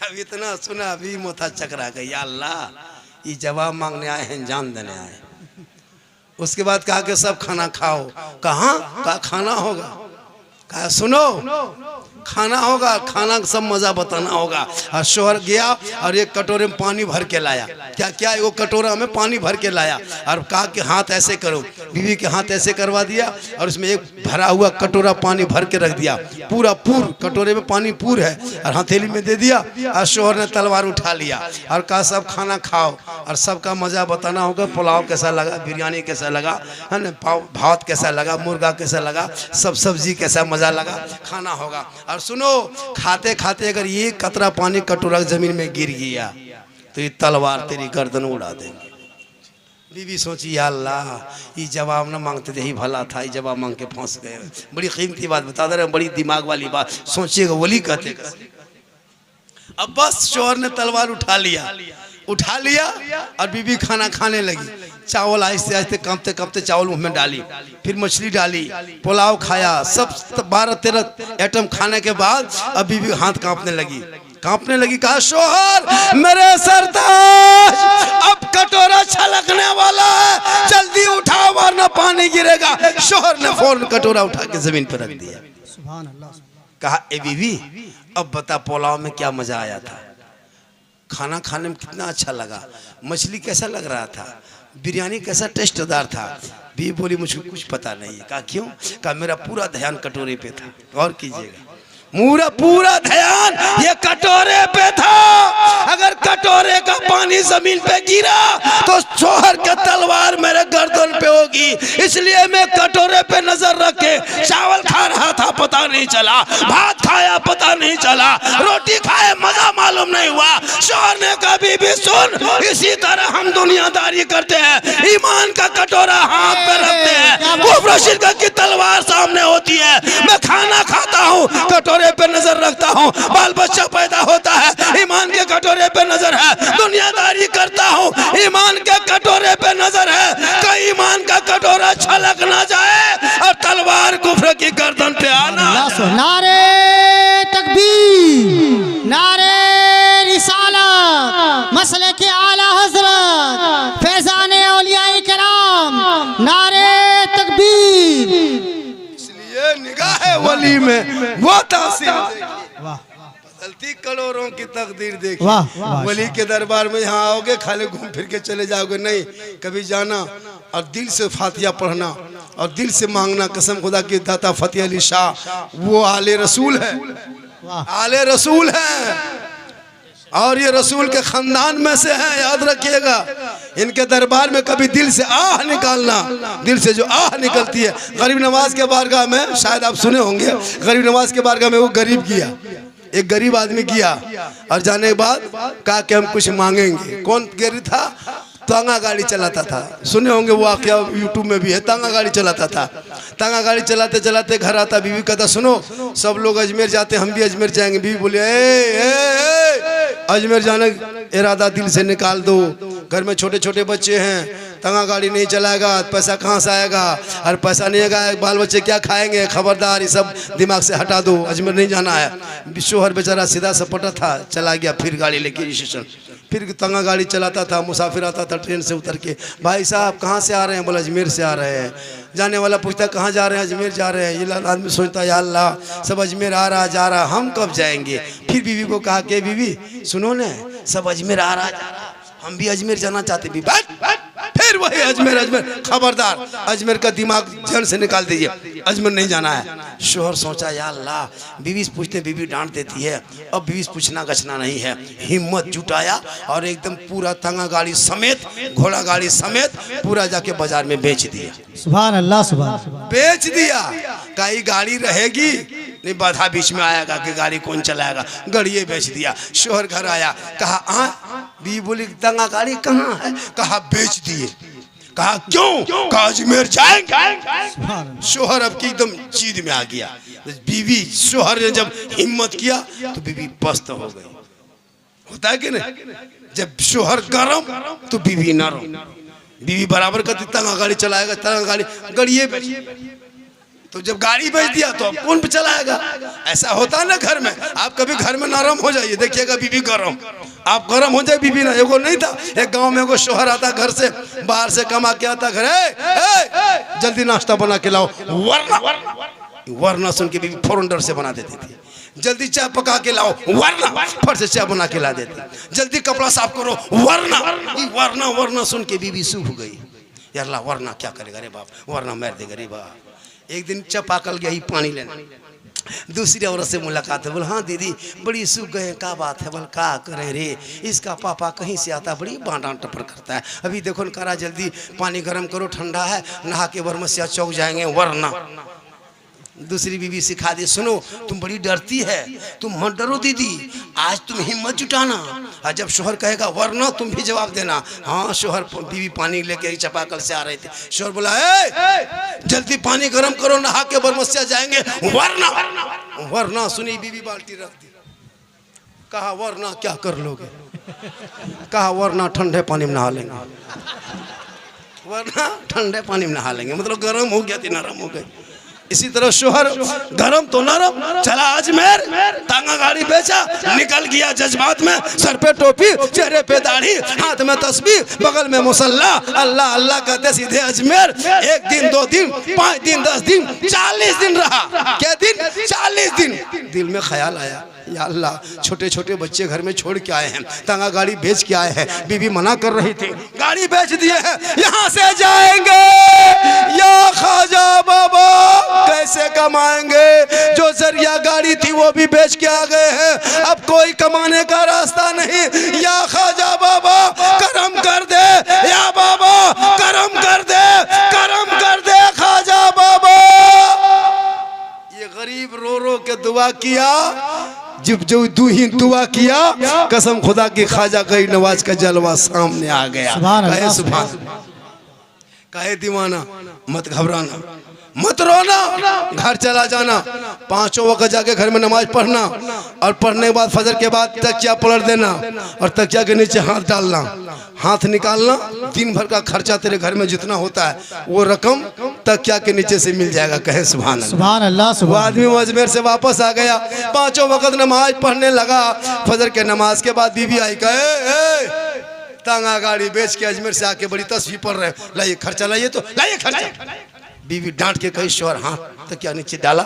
अब इतना सुना भी माथा चकरा गई, या अल्लाह ये जवाब मांगने आए हैं, जान देने आए। उसके बाद कहा कि सब खाना खाओ। कहाँ? कहा खाना होगा। कहा सुनो, खाना होगा, खाना का सब मजा बताना होगा। और शोहर गया और एक कटोरे में पानी भर के लाया। क्या क्या वो कटोरा में पानी भर के लाया और कहा कि हाथ ऐसे करो। बीवी के हाथ ऐसे करवा दिया और उसमें एक भरा हुआ कटोरा पानी भर के रख दिया, पूरा कटोरे में पानी पूर है, और हथेली में दे दिया। और शोहर ने तलवार उठा लिया और कहा सब खाना खाओ और सबका मजा बताना होगा। पुलाव कैसा लगा, बिरयानी कैसा लगा, है ना, भात कैसा लगा, मुर्गा कैसा लगा, सब सब्जी कैसा मजा लगा, खाना होगा। और सुनो, खाते खाते अगर ये कतरा पानी कटोरा जमीन में गिर गया तो ये तलवार तेरी गर्दन उड़ा देंगे। बीवी सोची या अल्लाह ये जवाब ना मांगते थे, यही भला था, ये जवाब मांग के फंस गए। बड़ी कीमती बात बता दे रहे, बड़ी दिमाग वाली बात, सोचिएगा वली कहते। अब बस शोहर ने तलवार उठा लिया और बीवी खाना खाने लगी। चावल आहिस्ते आहिस्ते कांपते कांपते चावल मुंह में डाली, फिर मछली डाली, पुलाव खाया, सब 12-13 आइटम खाने के बाद अब बीवी हाथ कांपने लगी। कहा शोहर मेरे सरताज, अब कटोरा छलकने वाला है, जल्दी उठाओ वरना पानी गिरेगा। शोहर ने फौरन कटोरा उठा के जमीन पर रख दिया। सुभान अल्लाह। कहा ए बीवी अब बता पुलाव में क्या मजा आया था, खाना खाने में कितना अच्छा लगा, मछली कैसा लग रहा था, बिरयानी कैसा टेस्टदार था। बीवी बोली मुझको कुछ पता नहीं है। कहा क्यों? कहा मेरा पूरा ध्यान कटोरे पे था। गौर कीजिएगा, मेरा पूरा ध्यान ये कटोरे पे था। अगर कटोरे का पानी जमीन पे गिरा तो शोहर का तलवार मेरे गर्दन पे होगी, इसलिए मैं कटोरे पे नजर रख के चावल खा रहा था, पता नहीं चला, भात खाया पता नहीं चला, रोटी खाए मजा मालूम नहीं हुआ। शोहर ने कभी भी सुन, इसी तरह हम दुनियादारी करते हैं, ईमान का कटोरा हाथ पे रखते हैं, कुफ्र शिर्क की तलवार सामने होती है। मैं खाना खाता हूँ, कटोरे पे नजर रखता हूँ, बाल बच्चा पैदा होता है, ईमान के कटोरे पे नजर है, दुनियादारी करता हूँ, ईमान के कटोरे पे नजर है, कहीं ईमान का कटोरा छलक ना जाए और तलवार कुफ्र की गर्दन पे आना। नारे तकबीर, नारे रिसालत, मसले के आला हजरत फैजान औलियाए कराम, नारे तकबीर। इसलिए निगाह वली में वो तासीर बदलती करोड़ों की तकदीर देखी। वली के दरबार में यहाँ आओगे खाली घूम फिर के चले जाओगे नहीं, कभी जाना और दिल से फातिहा पढ़ना और दिल से मांगना। कसम खुदा की दाता फतेह अली शाह वो आले रसूल है, आले रसूल है और ये रसूल के खानदान में से है, याद रखिएगा। इनके दरबार में कभी दिल से आह निकालना, दिल से जो आह निकलती है। गरीब नवाज के बारगाह में, शायद आप सुने होंगे, गरीब नवाज के बारगाह में वो गरीब गया, एक गरीब आदमी गया और जाने के बाद कहा कि हम कुछ मांगेंगे। कौन गरीब था? तांगा गाड़ी चलाता था, सुने होंगे वो वाकया यूट्यूब में भी है। तांगा गाड़ी चलाता था, तांगा गाड़ी चलाते चलाते घर आता, बीवी कहता सुनो सब लोग अजमेर जाते हम भी अजमेर जाएंगे। बीवी बोले अजमेर जाने इरादा दिल से निकाल दो, घर में छोटे छोटे बच्चे हैं, तांगा गाड़ी नहीं चलाएगा पैसा कहाँ से आएगा, और पैसा नहीं आएगा बाल बच्चे क्या खाएंगे, खबरदार ये सब दिमाग से हटा दो, अजमेर नहीं जाना है। शोहर बेचारा सीधा सपटा था, चला गया फिर गाड़ी लेके स्टेशन। फिर तांगा गाड़ी चलाता था, मुसाफिर आता था ट्रेन से उतर के, भाई साहब कहाँ से आ रहे हैं, बोला अजमेर से आ रहे हैं। जाने वाला पूछता कहाँ जा रहे हैं, अजमेर जा रहे हैं। ये आदमी सोचता या अल्लाह सब अजमेर आ रहा जा रहा, हम कब जाएंगे। फिर बीवी को कहा कि बीवी सुनो न, सब अजमेर आ रहा जा रहा, हम भी अजमेर जाना चाहते। भी फिर वही अजमेर अजमेर, खबरदार अजमेर का दिमाग जन से निकाल दीजिए, अजमेर नहीं जाना है। शोहर सोचा या अल्लाह बीवी से पूछते, बीवी डांट देती है, अब बीवी से पूछना गछना नहीं है। हिम्मत जुटाया और एकदम पूरा तांगा गाड़ी समेत घोड़ा गाड़ी समेत पूरा जाके बाजार में बेच दिया। सुभान अल्लाह, सुभान अल्लाह। बेच दिया, कहीं गाड़ी रहेगी नहीं, बाधा बीच में आएगा कि गाड़ी कौन चलाएगा, गाड़िए बेच दिया। शोहर घर आया, कहा बीवी बोली तांगा गाड़ी कहाँ है, कहा बेच दिए। कहा क्यों, कहा अजमेर जाएंगे। शोहर अब की एकदम चीद में आ गया। बीवी शोहर ने जब हिम्मत किया तो बीवी पस्त हो गई। होता है कि नहीं, जब शोहर गरम तो बीवी नरम। बीवी बराबर का तांगा गाड़ी चलाएगा, तांगा गाड़ी गड़िए तो जब गाड़ी बेच दिया तो अब कौन पे चलाएगा। ऐसा होता है ना घर में, आप कभी घर में नरम हो जाइए, देखिएगा बीवी गरम, आप गरम हो जाए बीवी ना। एगो नहीं था, एक गांव में एगो शोहर आता घर से, बाहर से कमा के आता घर, जल्दी नाश्ता बना के लाओ, वरना सुन के बीवी फौरन डर से बना देती थी। जल्दी चाय पका के लाओ, वरना फट से चाय बना के ला देती। जल्दी कपड़ा साफ करो, वरना सुन के बीवी सूख गई। यार अल्लाह वरना क्या करेगा रे बाप, वरना मार देगा रे बाप। एक दिन चपाकल गया ही पानी लेना, दूसरी औरत से मुलाकात है, बोले हाँ दीदी बड़ी सूख गए, क्या बात है, बोल क्या करें रे, इसका पापा कहीं से आता बड़ी बांटा टपर करता है, अभी देखो न करा जल्दी पानी गर्म करो, ठंडा है, नहा के बरमसिया चौक जाएंगे वरना। दूसरी बीवी सिखा दी, सुनो तुम बड़ी डरती है, तुम मत डरो दीदी, आज तुम हिम्मत जुटाना, और जब शोहर कहेगा वरना तुम भी जवाब देना। हाँ शोहर, बीवी पानी लेके चपाकल से आ रहे थे, शोहर बोला जल्दी पानी गर्म करो, नहा के बरमसिया जाएंगे वरना सुनी बीवी बाल्टी रख दी। कहा वरना क्या कर लोगे, कहा वरना ठंडे पानी में नहा लेंगे, वरना ठंडे पानी में नहा लेंगे, मतलब गर्म हो गया थी नरम हो गई। इसी तरह शोहर गरम तो नरम, चला अजमेर, तांगा गाड़ी बेचा, निकल गया जज्बात में, सर पे टोपी, चेहरे पे दाढ़ी, हाथ में तस्बीह, बगल में मुसल्ला, अल्लाह अल्लाह कहते सीधे अजमेर। 1 दिन 2 दिन 5 दिन 10 दिन 40 दिन रहा। क्या दिन, 40 दिन। दिल में ख्याल आया या अल्लाह छोटे छोटे बच्चे घर में छोड़ के आए हैं, तांगा गाड़ी बेच के आए हैं, बीवी मना कर रही थी, गाड़ी बेच दिए हैं, यहाँ से जाएंगे या ख्वाजा बाबा कैसे कमाएंगे, जो जरिया गाड़ी थी वो भी बेच के आ गए हैं, अब कोई कमाने का रास्ता नहीं, या ख्वाजा बाबा करम कर दे, या बाबा करम कर दे, करम कर दे ख्वाजा बाबा। ये गरीब रो रो के दुआ किया, जब जो दुआ किया, कसम खुदा की ख्वाजा गरीब नवाज का जलवा सामने आ गया। कहे सुभान, कहे दीवाना मत घबराना, मत रोना, घर चला जाना, 5 वक्त जाके घर में नमाज पढ़ना, और पढ़ने के बाद फजर के बाद तकिया पलट देना, और तकिया के नीचे हाथ डालना, हाथ निकालना, दिन भर का खर्चा तेरे घर में जितना होता है वो रकम तकिया के नीचे से मिल जाएगा। कहे सुभान अल्लाह, सुभान अल्लाह। वो आदमी अजमेर से वापस आ गया, 5 वक्त नमाज पढ़ने लगा। फजर के नमाज के बाद बीवी आई, कहे तांगा गाड़ी बेच के अजमेर से आके बड़ी तस्वीर पढ़ रहे, लाइए खर्चा, लाइए तो लाइए खर्चा। बीवी डांट के कही, शोहर हाँ तो क्या नीचे डाला,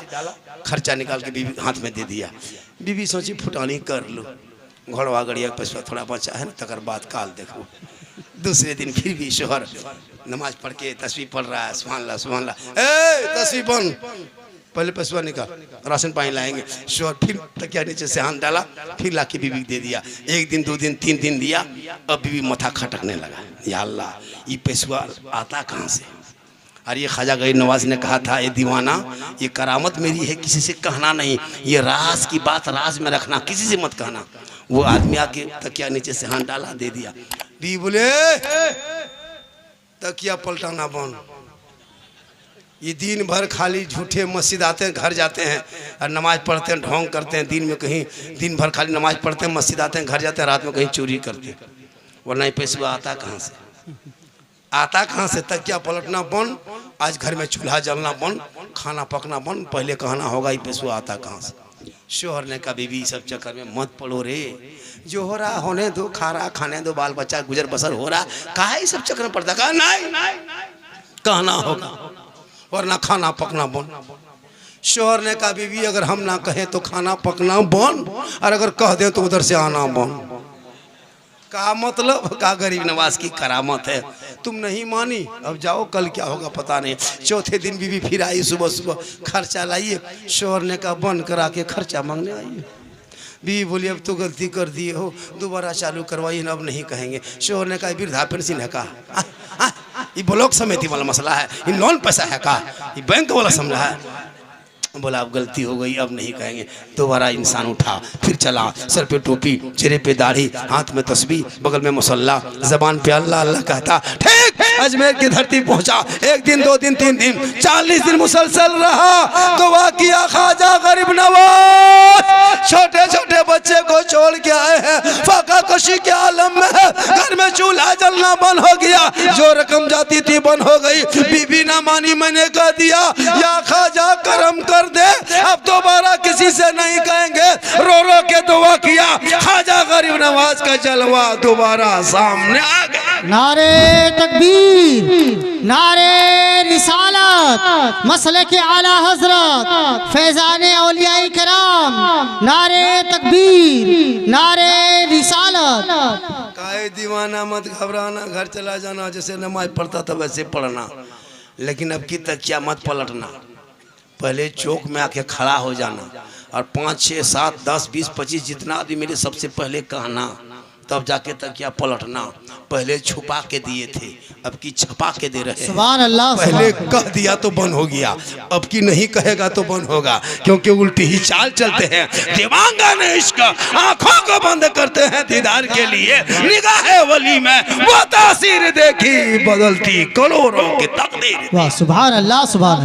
खर्चा निकाल के बीवी हाथ में दे दिया। बीवी सोची फुटानी कर लो, घोड़वा गड़िया पैसा थोड़ा बचा है ना, तकर बाद काल देखो। दूसरे दिन फिर भी शोहर नमाज पढ़ के तस्वीर पढ़ रहा है, सुभान अल्लाह सुभान अल्लाह, तस्वीर बन, पहले पैसा निकाल, राशन पानी लाएंगे। शोहर फिर तकिया नीचे से हाथ डाला, फिर लाके बीवी दे दिया। 1 दिन 2 दिन 3 दिन दिया, अब बीवी माथा खटकने लगा, या अल्लाह ये पैसा आता कहाँ से। और ये ख्वाजा गरीब नवाज ने कहा था, ये दीवाना ये करामत मेरी है, किसी से कहना नहीं, ये राज की बात राज में रखना, किसी से मत कहना। वो आदमी आके तकिया नीचे से हाथ डाला, दे दिया। बीवी बोले तकिया पलटाना बंद। ये दिन भर खाली झूठे मस्जिद आते हैं, घर जाते हैं और नमाज पढ़ते हैं, ढोंग करते हैं। दिन में कहीं दिन भर खाली नमाज पढ़ते हैं, मस्जिद आते हैं, घर जाते हैं, रात में कहीं चोरी करते हैं। वरना ये पैसा आता कहाँ से? आता कहाँ से? तकिया पलटना बंद, आज घर में चूल्हा जलना बंद, खाना पकना बंद। पहले कहना होगा ये पैसा आता कहाँ से? शोहर ने कहा बीवी सब चक्कर में मत पड़ो रे, जो हो रहा होने दो, खा रहा खाने दो, बाल बच्चा गुजर बसर हो रहा, कहा ये सब चक्कर में पड़ता? कहा नहीं कहना होगा वरना खाना पकना बंद। शोहर ने कहा बीवी अगर हम ना कहें तो खाना पकना बंद, और अगर कह दें तो उधर से आना बंद। का मतलब? का गरीब नवाज की करामत है। तुम नहीं मानी, अब जाओ, कल क्या होगा पता नहीं। चौथे दिन बीवी फिर आई, सुबह सुबह खर्चा लाइए। शोहर ने कहा बंद करा के खर्चा मांगने आइए। बीवी बोली अब तो गलती कर दिए हो, दोबारा चालू करवाइए, अब नहीं कहेंगे। शोहर ने कहा वृद्धा पेंशन है का? ये ब्लॉक समिति वाला मसला है, ये लोन पैसा है का? ये बैंक वाला समझा है। बोला अब गलती हो गई, अब नहीं कहेंगे। दोबारा इंसान उठा, फिर चला, सर पे टोपी, चेहरे पे दाढ़ी, हाथ में तस्बीह, बगल में मुसल्ला, जबान पे अल्लाह अल्लाह कहता। ठीक अजमेर की धरती पहुंचा। एक दिन, 2 दिन, 3 दिन, 40 दिन मुसलसल रहा। दुआ किया ख्वाजा गरीब नवाज छोटे छोटे बच्चे को छोड़ के आए हैं, फाका कशी के आलम में है। घर में चूल्हा जलना बंद हो गया, जो रकम जाती थी बंद हो गई। बीबी ना मानी, मैंने कह दिया या ख्वाजा करम कर दे, अब दोबारा किसी से नहीं कहेंगे। रो रो के दुआ किया, ख्वाजा गरीब नवाज का जलवा दोबारा सामने आ गया। नारे तकबीर, नारे रिसालत, मसले के आला हजरत फैजाने औलियाए किराम, नारे तकबीर, नारे रिसालत। काहे दीवाना मत घबराना, घर चला जाना, जैसे नमाज पढ़ता था वैसे पढ़ना, लेकिन अब की तकिया मत पलटना। पहले चौक में आके खड़ा हो जाना और 5, 6, 7, 10, 20, 25 जितना आदमी मेरे सबसे पहले कहना, तब जाके तकिया पलटना। पहले छुपा के दिए थे, अब की छपा के दे रहे हैं। सुभान अल्लाह। पहले कह दिया तो बंद हो गया, अब की नहीं कहेगा तो बंद होगा, क्योंकि उल्टी ही चाल चलते हैं। दीवांगन इश्क आंखों को बंद करते हैं दीदार के लिए। निगाहे वली में वो तासीर देखी, बदलती करोड़ों की तकदीर। वाह सुभान अल्लाह, सुभान अल्लाह।